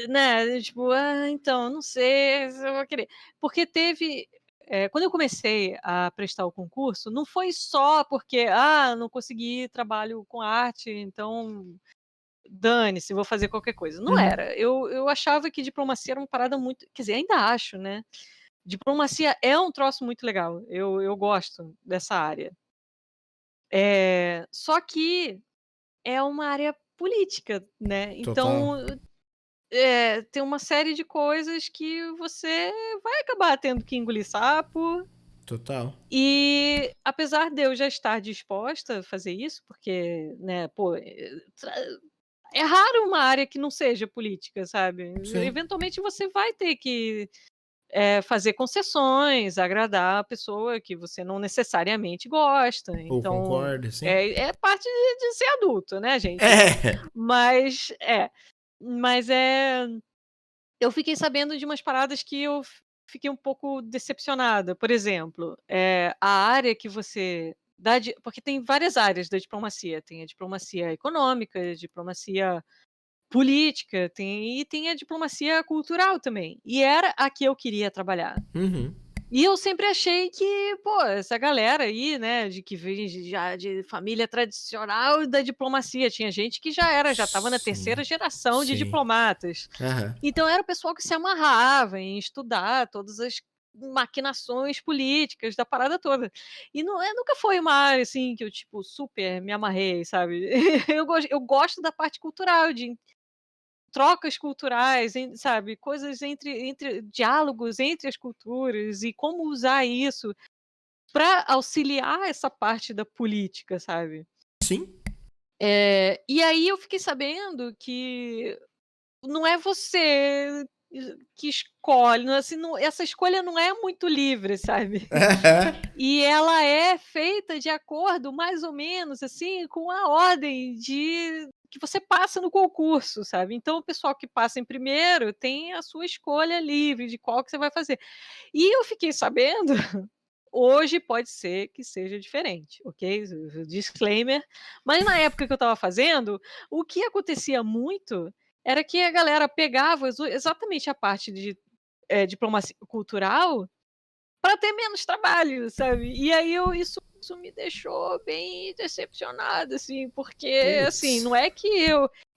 né? Tipo, então, não sei se eu vou querer. Porque quando eu comecei a prestar o concurso, não foi só porque, não consegui trabalho com arte, então dane-se, vou fazer qualquer coisa. Não Uhum. era. Eu achava que diplomacia era uma parada muito. Quer dizer, ainda acho, né? Diplomacia é um troço muito legal. Eu gosto dessa área. Só que é uma área política, né? Total. Então, tem uma série de coisas que você vai acabar tendo que engolir sapo. Total. E apesar de eu já estar disposta a fazer isso, porque, né, pô, é raro uma área que não seja política, sabe? Sim. Eventualmente você vai ter que fazer concessões, agradar a pessoa que você não necessariamente gosta. Ou Então, concorda, sim. é parte de ser adulto, né, gente? É. Mas mas eu fiquei sabendo de umas paradas que eu fiquei um pouco decepcionada. Por exemplo, a área que você porque tem várias áreas da diplomacia. Tem a diplomacia econômica, a diplomacia política, e tem a diplomacia cultural também. E era a que eu queria trabalhar. Uhum. E eu sempre achei que, pô, essa galera aí, né, de que vem já de família tradicional da diplomacia, tinha gente que já estava na Sim. terceira geração de Sim. diplomatas. Aham. Então era o pessoal que se amarrava em estudar todas as maquinações políticas da parada toda. E nunca foi uma área assim que eu tipo super me amarrei, sabe? Eu gosto da parte cultural, de trocas culturais, sabe, coisas entre diálogos entre as culturas e como usar isso para auxiliar essa parte da política, sabe? Sim. E aí eu fiquei sabendo que não é você que escolhe, assim, essa escolha não é muito livre, sabe? E ela é feita de acordo, mais ou menos, assim, com a ordem de que você passa no concurso, sabe? Então, o pessoal que passa em primeiro tem a sua escolha livre de qual que você vai fazer. E eu fiquei sabendo, hoje pode ser que seja diferente, ok? Disclaimer. Mas na época que eu estava fazendo, o que acontecia muito era que a galera pegava exatamente a parte de diplomacia cultural para ter menos trabalho, sabe? E aí isso me deixou bem decepcionada, assim, porque assim, Putz. não é que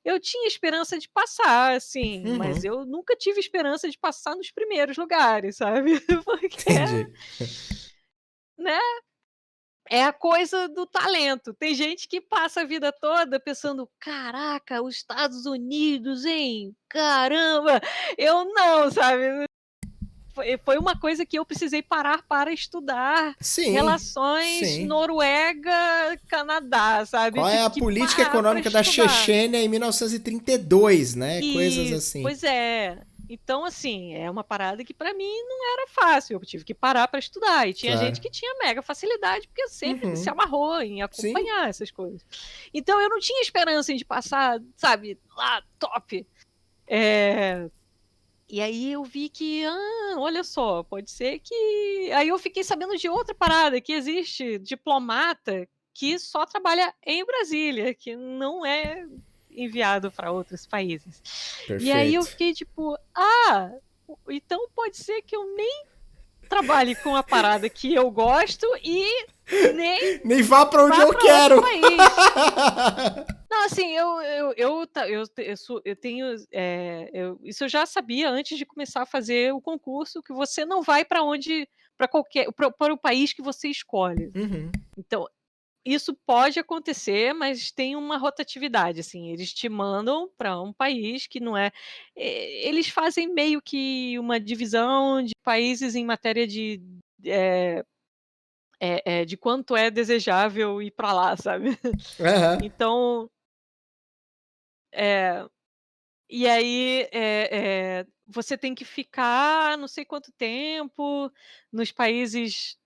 eu tinha esperança de passar, assim, mas Uhum. eu nunca tive esperança de passar nos primeiros lugares, sabe? Porque, Entendi. né? É a coisa do talento. Tem gente que passa a vida toda pensando: "Caraca, os Estados Unidos, hein? Caramba!". Eu não, sabe? Foi uma coisa que eu precisei parar para estudar Sim, relações sim. Noruega-Canadá, sabe? Qual é Tive a que política parar para econômica da estudar. Chechênia em 1932, né? Coisas Isso, assim. pois é. Então, assim, é uma parada que para mim não era fácil, eu tive que parar para estudar. E tinha gente Claro. que tinha mega facilidade, porque sempre se Uhum. amarrou em Sim. acompanhar essas coisas. Então, eu não tinha esperança de passar, sabe, lá, top. E aí eu vi que, olha só, pode ser que. Aí eu fiquei sabendo de outra parada, que existe diplomata que só trabalha em Brasília, que não é enviado para outros países. E aí eu Perfeito. fiquei tipo, então pode ser que eu nem trabalhe com a parada que eu gosto e nem Nem vá pra onde vá eu para outro quero. país. Não, assim, eu tenho. Isso eu já sabia antes de começar a fazer o concurso, que você não vai para onde. Para o país que você escolhe. Uhum. Então, isso pode acontecer, mas tem uma rotatividade, assim, eles te mandam para um país que não é. Eles fazem meio que uma divisão de países em matéria de quanto é desejável ir para lá, sabe? Aham. Então, é, e aí, você tem que ficar não sei quanto tempo nos países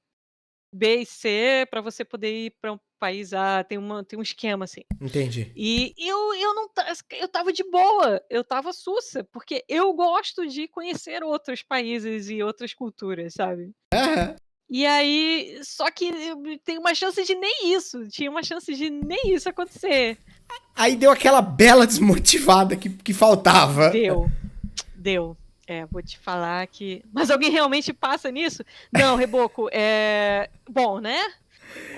B e C para você poder ir para um país A, tem um esquema, assim. Entendi. E eu não ta eu estava de boa, eu estava sussa, porque eu gosto de conhecer outros países e outras culturas, sabe. Aham. E aí só que tem uma chance de nem isso, tinha uma chance de nem isso acontecer. Aí deu aquela bela desmotivada que faltava. Deu. Deu. Vou te falar que mas alguém realmente passa nisso? Não, Reboco, bom, né,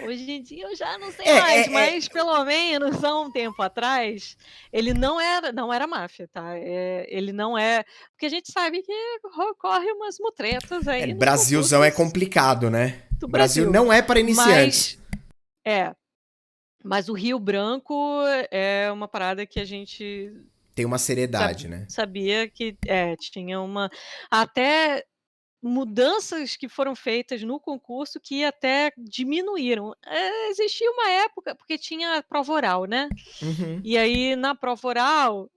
hoje em dia eu já não sei mais, mas É. pelo menos há um tempo atrás, ele não era máfia, tá, ele não é porque a gente sabe que ocorre umas mutretas É, aí nos Brasilzão é concursos complicado, né? do Brasil Brasil, não é para iniciantes. mas é, mas o Rio Branco é uma parada que a gente Tem uma seriedade, né? sabia que tinha até mudanças que foram feitas no concurso que até diminuíram. Existia uma época porque tinha a prova oral, né, Uhum. e aí na prova oral,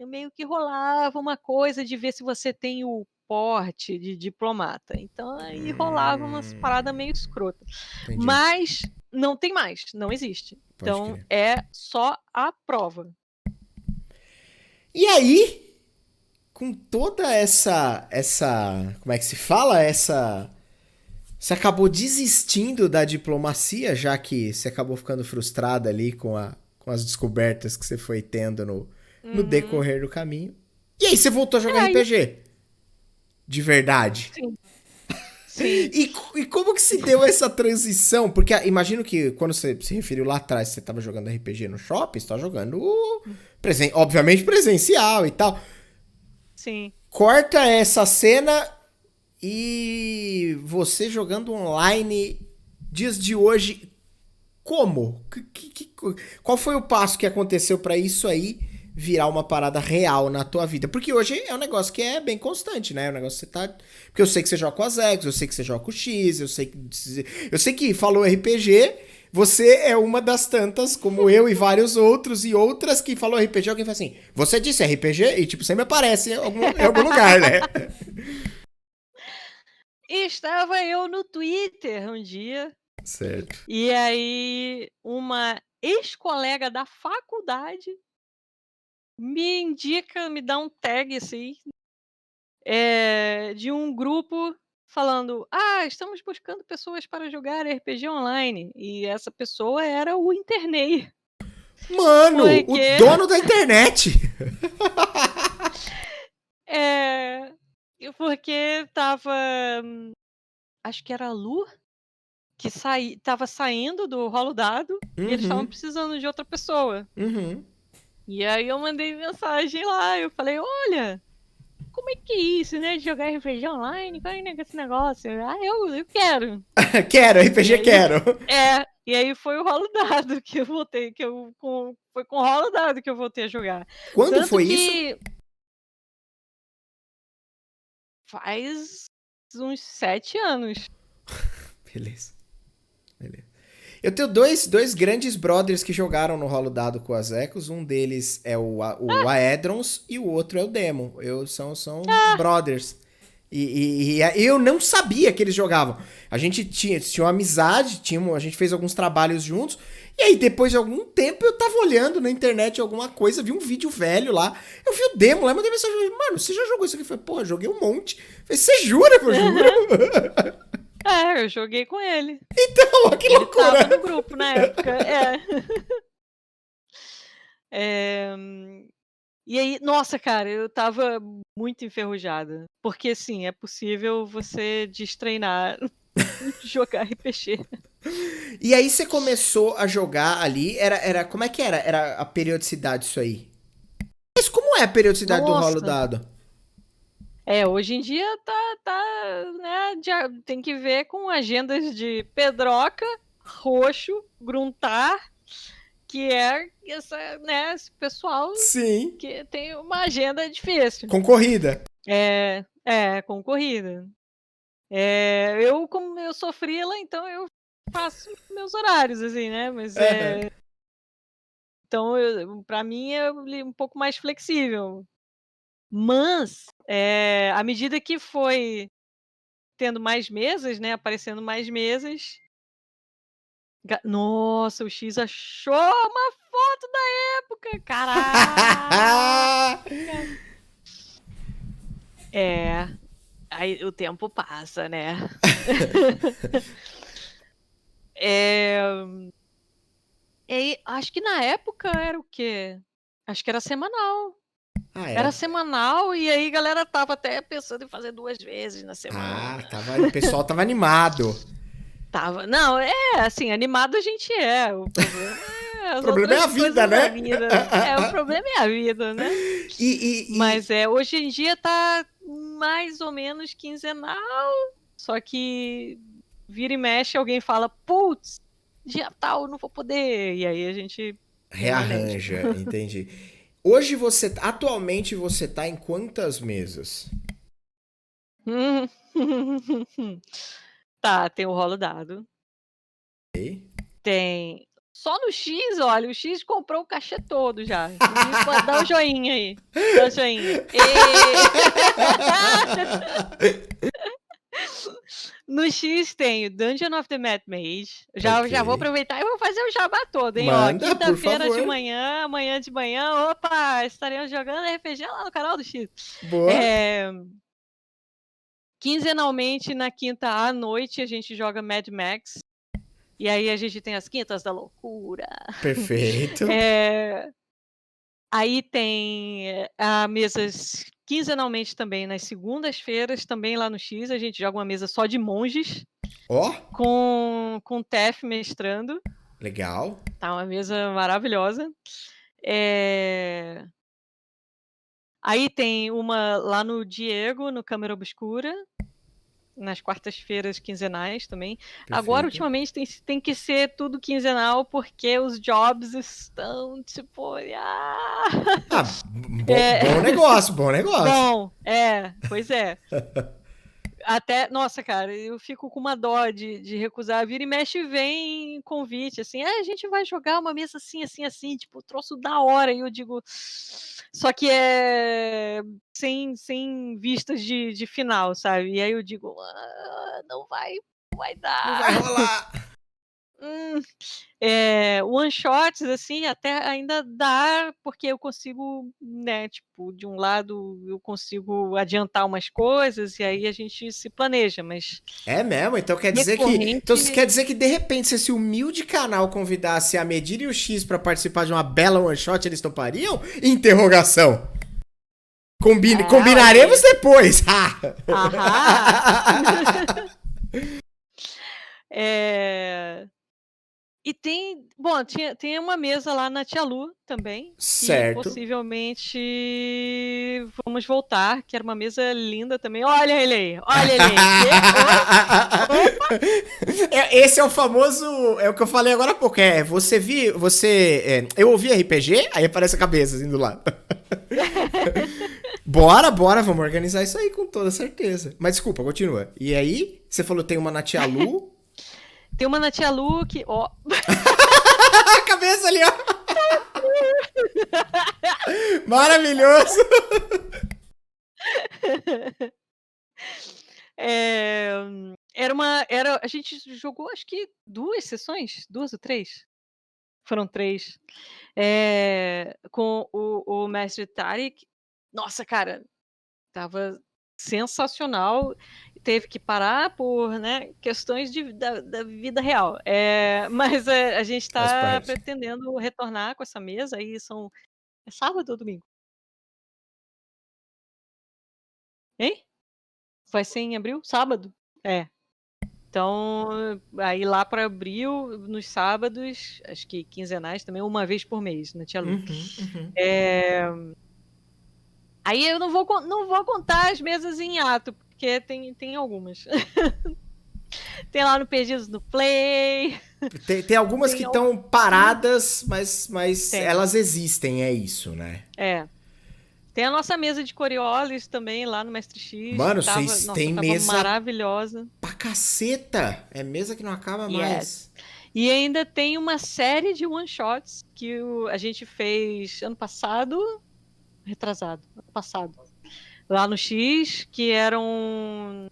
meio que rolava uma coisa de ver se você tem o porte de diplomata, então aí rolava umas parada meio escrota. Entendi. Mas não tem mais, não existe. Pode Então crer. é só a prova. E aí, com toda como é que se fala? Você acabou desistindo da diplomacia, já que você acabou ficando frustrada ali com as descobertas que você foi tendo no Uhum. decorrer do caminho. E aí você voltou a jogar Aí RPG. De verdade. sim, sim. E como que se deu essa transição? Porque imagino que quando você se referiu lá atrás, você tava jogando RPG no shopping, você tá jogando obviamente presencial e tal. Sim. Corta essa cena e você jogando online dias de hoje, como? Qual foi o passo que aconteceu pra isso aí virar uma parada real na tua vida? Porque hoje é um negócio que é bem constante, né? É um negócio que você tá. Porque eu sei que você joga com as X, eu sei que você joga com o X, eu sei que falou RPG, você é uma das tantas, como eu e vários outros, e outras que falou RPG, alguém fala assim, você disse RPG? E tipo, sempre aparece em algum lugar, né? E estava eu no Twitter um dia, Certo. e aí uma ex-colega da faculdade me dá um tag assim, de um grupo falando: "Ah, estamos buscando pessoas para jogar RPG online". E essa pessoa era o Internei. Mano, o Porque dono da internet! é, porque tava, acho que era a Lu, que tava saindo do Rolo Dado, e eles estavam Uhum, precisando de outra pessoa. uhum. E aí eu mandei mensagem lá, eu falei: "Olha, como é que é isso, né, de jogar RPG online? Qual é esse negócio?". "Ah, eu quero". Quero, E RPG aí quero. e aí foi o Rolo Dado que eu voltei, foi com o Rolo Dado que eu voltei a jogar. Quando Tanto foi isso? que faz uns 7 anos. Beleza. Beleza. Eu tenho dois grandes brothers que jogaram no rolo dado com as Ecos. Um deles é o Aedrons e o outro é o Demo. São brothers. E eu não sabia que eles jogavam. A gente tinha uma amizade, a gente fez alguns trabalhos juntos. E aí, depois de algum tempo, eu tava olhando na internet alguma coisa, vi um vídeo velho lá. Eu vi o Demo lá, mandei mensagem: mano, você já jogou isso aqui? Eu falei: porra, joguei um monte. Eu falei: você jura que eu juro? Eu joguei com ele. Então, que Ele loucura. tava no grupo na época, Eh, e aí, nossa, cara, eu tava muito enferrujada, porque, assim, é possível você destreinar jogar RPG. E aí você começou a jogar ali, como é que era? Era a periodicidade disso aí? Mas como é a periodicidade do rolo Nossa! dado? Hoje em dia né, tem que ver com agendas de Pedroca, Roxo, Gruntar, que é esse pessoal Sim. que tem uma agenda difícil. Concorrida. Concorrida. Como eu sou freela, então eu faço meus horários, assim, né? Mas então, para mim é um pouco mais flexível. Mas, à medida que foi tendo mais mesas, né? Aparecendo mais mesas. Nossa, o X achou uma foto da época! Caraca! Aí o tempo passa, né? Acho que na época era o quê? Acho que era semanal. Era semanal e aí a galera tava até pensando em fazer 2 vezes na semana. O pessoal tava animado. Tava. Não, assim, animado a gente é. O problema é O as problema é outras a vida, coisas da né? vida. O problema é a vida, né? E Mas hoje em dia tá mais ou menos quinzenal, só que vira e mexe alguém fala, putz, dia tal, não vou poder. E aí a gente remaneja. rearranja, entendi. Atualmente você tá em quantas mesas? Tá, tem o rolo dado. Tem. Só no X, olha, o X comprou o cachê todo já. Pode dar o joinha aí. Dá o joinha. No X tem o Dungeon of the Mad Mage. Já vou aproveitar e vou fazer o jabá todo, hein? Manda, por Quinta-feira de favor. manhã, amanhã de manhã, opa, estaremos jogando RPG lá no canal do X. Boa. Quinzenalmente, na quinta à noite, a gente joga Mad Max. E aí a gente tem as Quintas da Loucura. Perfeito. Aí tem mesas quinzenalmente também, nas segundas-feiras, também lá no X, a gente joga uma mesa só de monges. Com o Tef mestrando. Legal. Tá uma mesa maravilhosa. Aí tem uma lá no Diego, no Câmara Obscura, nas quartas-feiras quinzenais também. Perfeito. Agora, ultimamente, tem que ser tudo quinzenal, porque os jobs estão, tipo... bom negócio, bom negócio. Bom, pois é. Até, nossa, cara, eu fico com uma dó de recusar. Vira e mexe, vem convite, assim, a gente vai jogar uma mesa assim, assim, assim, tipo, troço da hora. E eu digo, só que é sem vistas de final, sabe? E aí eu digo, não vai Não vai dar. rolar. One shots, assim, até ainda dá, porque eu consigo, né, tipo, de um lado eu consigo adiantar umas coisas e aí a gente se planeja, mas É mesmo? Então quer dizer que. Então recorrente, quer dizer que de repente, se esse humilde canal convidasse a Medir e o X pra participar de uma bela one shot, eles topariam? Interrogação. olha Combinaremos aí. depois. Aham. E tem, bom, tem uma mesa lá na Tia Lu também, que Certo. possivelmente vamos voltar, que era uma mesa linda também. Olha ele aí, olha ele aí. Esse é o famoso. É o que eu falei agora há pouco. Você viu. Eu ouvi RPG, aí aparece a cabeça assim do lado. Bora, vamos organizar isso aí com toda certeza. Mas desculpa, continua. E aí, você falou tem uma na Tia Lu. Tem uma na Tia Lu que, ó. A cabeça ali, ó. Maravilhoso. A gente jogou acho que 2 sessões, 2 ou 3. Foram 3. Com o mestre Tarek. Nossa, cara, tava sensacional. Teve que parar por, né, questões da vida real. Mas a gente Faz está parte. pretendendo retornar com essa mesa. Aí é sábado ou domingo? Hein? Vai ser em abril? Sábado? Então, aí lá para abril, nos sábados, acho que quinzenais também, uma vez por mês, na Tia Lu. Uhum. Aí eu não vou contar as mesas em ato, porque tem algumas. Tem lá no Perdidos no Play. Tem algumas que Tem estão paradas, mas Tem. elas existem, é isso, né? Tem a nossa mesa de Coriolis também lá no Mestre X, Mano, que vocês têm tava mesa maravilhosa. pra caceta. É mesa que não acaba mais. E ainda tem uma série de one-shots que a gente fez ano passado, ano passado, lá no X, que eram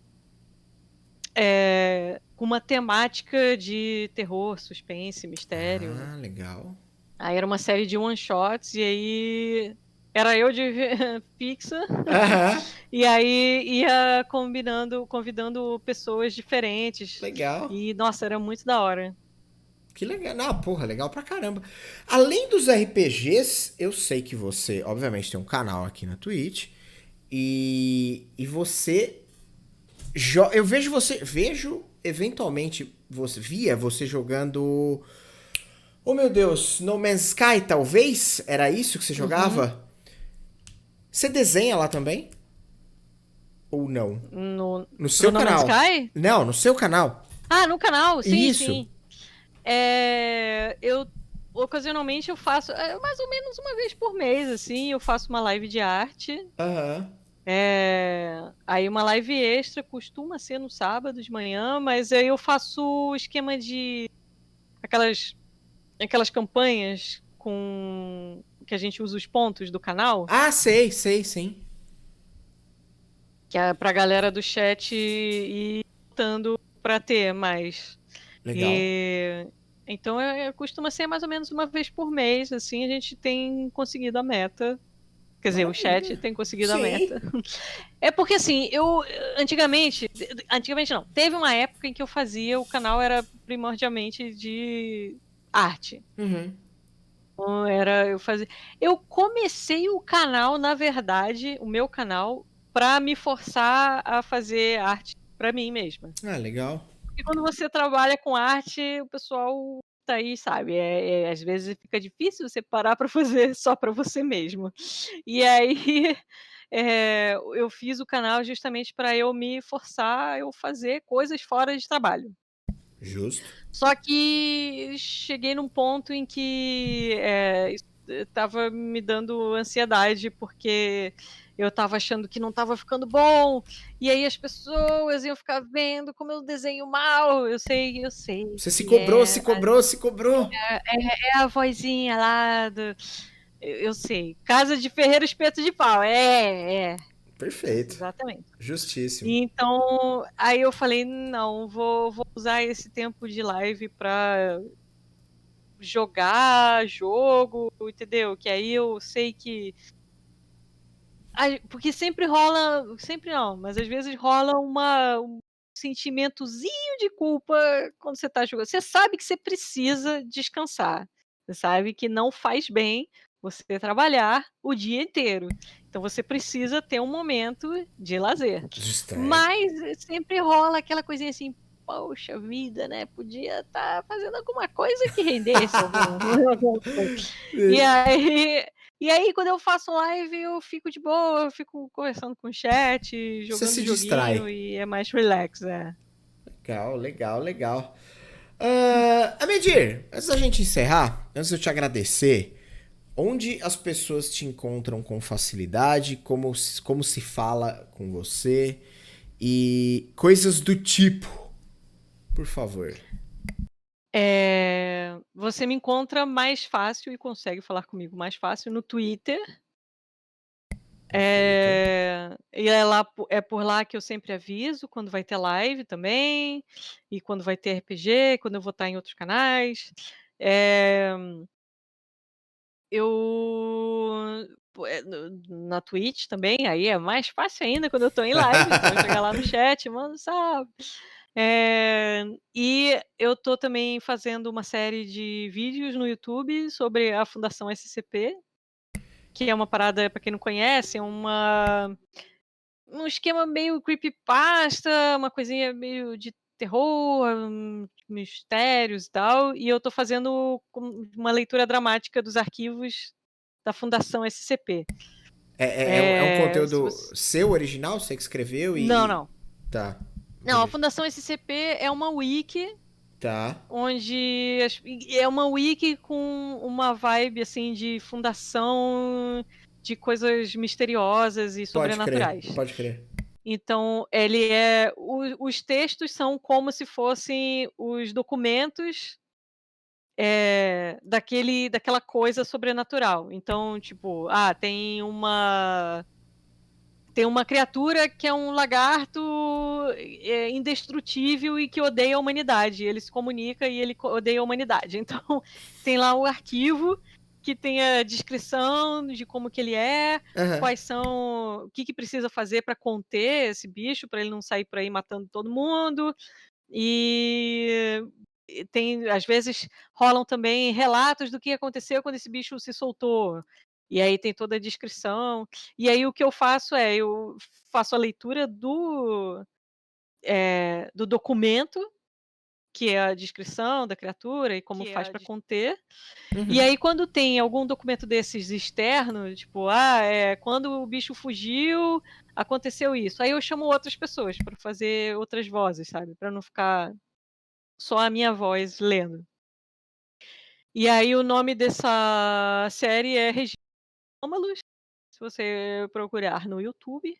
com uma temática de terror, suspense, mistério. Ah, legal. Aí era uma série de one-shots, e aí era eu de fixa, Aham. e aí ia convidando pessoas diferentes. Legal. E, nossa, era muito da hora. Que legal. Não, porra, legal pra caramba. Além dos RPGs, eu sei que você, obviamente, tem um canal aqui na Twitch. E você. Eu vejo eventualmente você jogando. Oh meu Deus, No Man's Sky, talvez? Era isso que você jogava? Você desenha lá também? Ou não? No seu No Man's canal. Sky? Não, no seu canal. Ah, no canal? Sim, Isso. sim. Eu ocasionalmente eu faço mais ou menos uma vez por mês, assim, eu faço uma live de arte. Aham. Aí uma live extra costuma ser no sábado de manhã, mas aí eu faço o esquema de aquelas campanhas com que a gente usa os pontos do canal, Ah, sei, sim. que é pra galera do chat ir lutando pra ter mais. Legal. Então costuma ser mais ou menos uma vez por mês, assim, a gente tem conseguido a meta. Quer dizer, o chat tem conseguido a meta. É porque assim, antigamente não, teve uma época em que eu fazia, o canal era primordialmente de arte. Uhum. Então eu comecei o canal, na verdade, o meu canal, pra me forçar a fazer arte pra mim mesma. Ah, legal. Porque quando você trabalha com arte, o pessoal tá aí, sabe? Às vezes fica difícil você parar para fazer só para você mesmo. E aí eu fiz o canal justamente para eu me forçar a eu fazer coisas fora de trabalho. Justo. Só que cheguei num ponto em que estava me dando ansiedade, porque eu tava achando que não tava ficando bom, e aí as pessoas iam ficar vendo como eu desenho mal. Eu sei Você se que cobrou, se cobrou, se cobrou. é a vozinha lá do. Eu sei. Casa de Ferreiro, espeto de pau. É. Perfeito. Exatamente. Justíssimo. Então, aí eu falei, não, vou usar esse tempo de live pra jogar jogo, entendeu? Que aí eu sei que. Porque sempre rola. Sempre não, mas às vezes rola um sentimentozinho de culpa quando você tá jogando. Você sabe que você precisa descansar. Você sabe que não faz bem você trabalhar o dia inteiro. Então você precisa ter um momento de lazer. Distrai. Mas sempre rola aquela coisinha assim, poxa vida, né? Podia estar fazendo alguma coisa que rendesse alguma coisa. E aí, quando eu faço live, eu fico de boa, eu fico conversando com o chat, Você jogando se joguinho distrai. e é mais relax, é. Legal, legal, legal. Amedir, antes da gente encerrar, antes de eu te agradecer, onde as pessoas te encontram com facilidade, como se fala com você e coisas do tipo, por favor. Você me encontra mais fácil e consegue falar comigo mais fácil no Twitter. Perfeito. E é por lá que eu sempre aviso quando vai ter live também, e quando vai ter RPG, quando eu vou estar em outros canais. Eh, eu na Twitch também, aí é mais fácil ainda quando eu tô em live, só chegar lá no chat, manda salve. E eu tô também fazendo uma série de vídeos no YouTube sobre a Fundação SCP, que é uma parada, pra quem não conhece, é um esquema meio creepypasta, uma coisinha meio de terror, mistérios e tal, e eu tô fazendo uma leitura dramática dos arquivos da Fundação SCP. É um Se conteúdo você... seu, original, você que escreveu Não, e... não. Tá, Não, a entendi. Fundação SCP é uma wiki Tá, onde é uma wiki com uma vibe assim de fundação de coisas misteriosas e pode crer, sobrenaturais. pode crer. Então, os textos são como se fossem os documentos daquela coisa sobrenatural. Então, tipo, tem uma criatura que é um lagarto indestrutível e que odeia a humanidade. Ele se comunica e ele odeia a humanidade. Então, tem lá o arquivo que tem a descrição de como que ele é, Aham. quais são, o que precisa fazer para conter esse bicho, para ele não sair por aí matando todo mundo. E tem, às vezes, rolam também relatos do que aconteceu quando esse bicho se soltou. E aí tem toda a descrição. E aí o que eu faço eu faço a leitura do documento, que é a descrição da criatura e como faz para conter. E Uhum. aí quando tem algum documento desses externo, tipo, quando o bicho fugiu, aconteceu isso. Aí eu chamo outras pessoas para fazer outras vozes, sabe? Para não ficar só a minha voz lendo. E aí o nome dessa série é Registro Anômalos. Se você procurar no YouTube,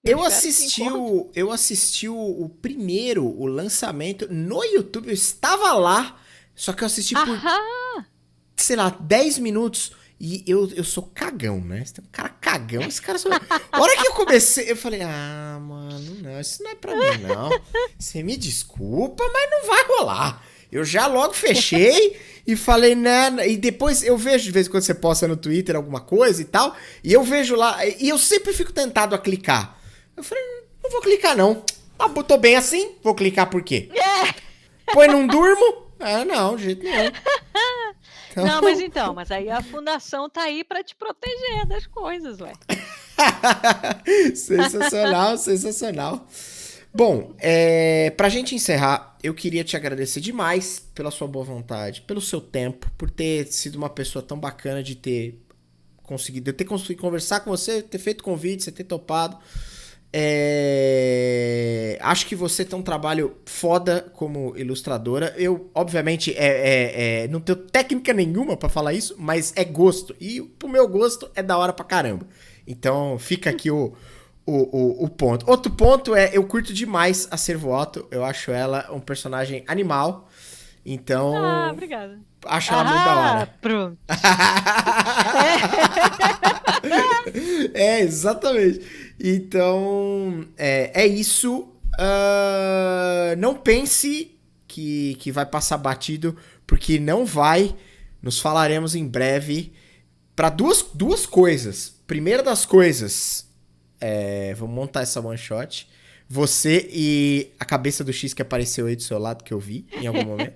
eu espero que encontre. Eu assisti o primeiro, o lançamento no YouTube, eu estava lá, só que eu assisti por, Aham! sei lá, 10 minutos. E eu sou cagão, né? Você tem um cara cagão, esse cara só... A hora que eu comecei, eu falei, mano, não, isso não é pra mim, não. Você me desculpa, mas não vai rolar. Eu já logo fechei e falei, né? E depois eu vejo de vez em quando você posta no Twitter alguma coisa e tal, e eu vejo lá, e eu sempre fico tentado a clicar. Eu falei, não vou clicar não. Tô bem assim, vou clicar por quê? Pois não durmo? Não, de jeito nenhum. Então... Não, mas aí a fundação tá aí para te proteger das coisas, ué. Sensacional, sensacional. Bom, pra gente encerrar, eu queria te agradecer demais pela sua boa vontade, pelo seu tempo, por ter sido uma pessoa tão bacana de ter conseguido conversar com você, ter feito convite, você ter topado. Acho que você tem um trabalho foda como ilustradora. Eu, obviamente, não tenho técnica nenhuma pra falar isso, mas é gosto. E pro meu gosto é da hora pra caramba. Então fica aqui o ponto. Outro ponto é, eu curto demais a Servoto. Eu acho ela um personagem animal. Ah, Então, obrigada. acho ela muito da hora. Pronto. É, exatamente. Então, é isso. Não pense que vai passar batido, porque não vai. Nos falaremos em breve para duas coisas. Primeira das coisas, vamos montar essa one shot. Você e a cabeça do X que apareceu aí do seu lado, que eu vi em algum momento.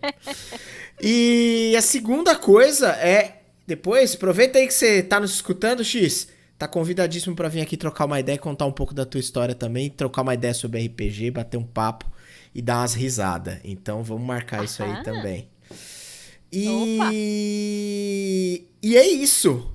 E a segunda coisa é, depois, aproveita aí que você tá nos escutando, X. Tá convidadíssimo pra vir aqui trocar uma ideia, contar um pouco da tua história também, trocar uma ideia sobre RPG, bater um papo e dar umas risadas. Então vamos marcar isso aí também. Opa. E é isso.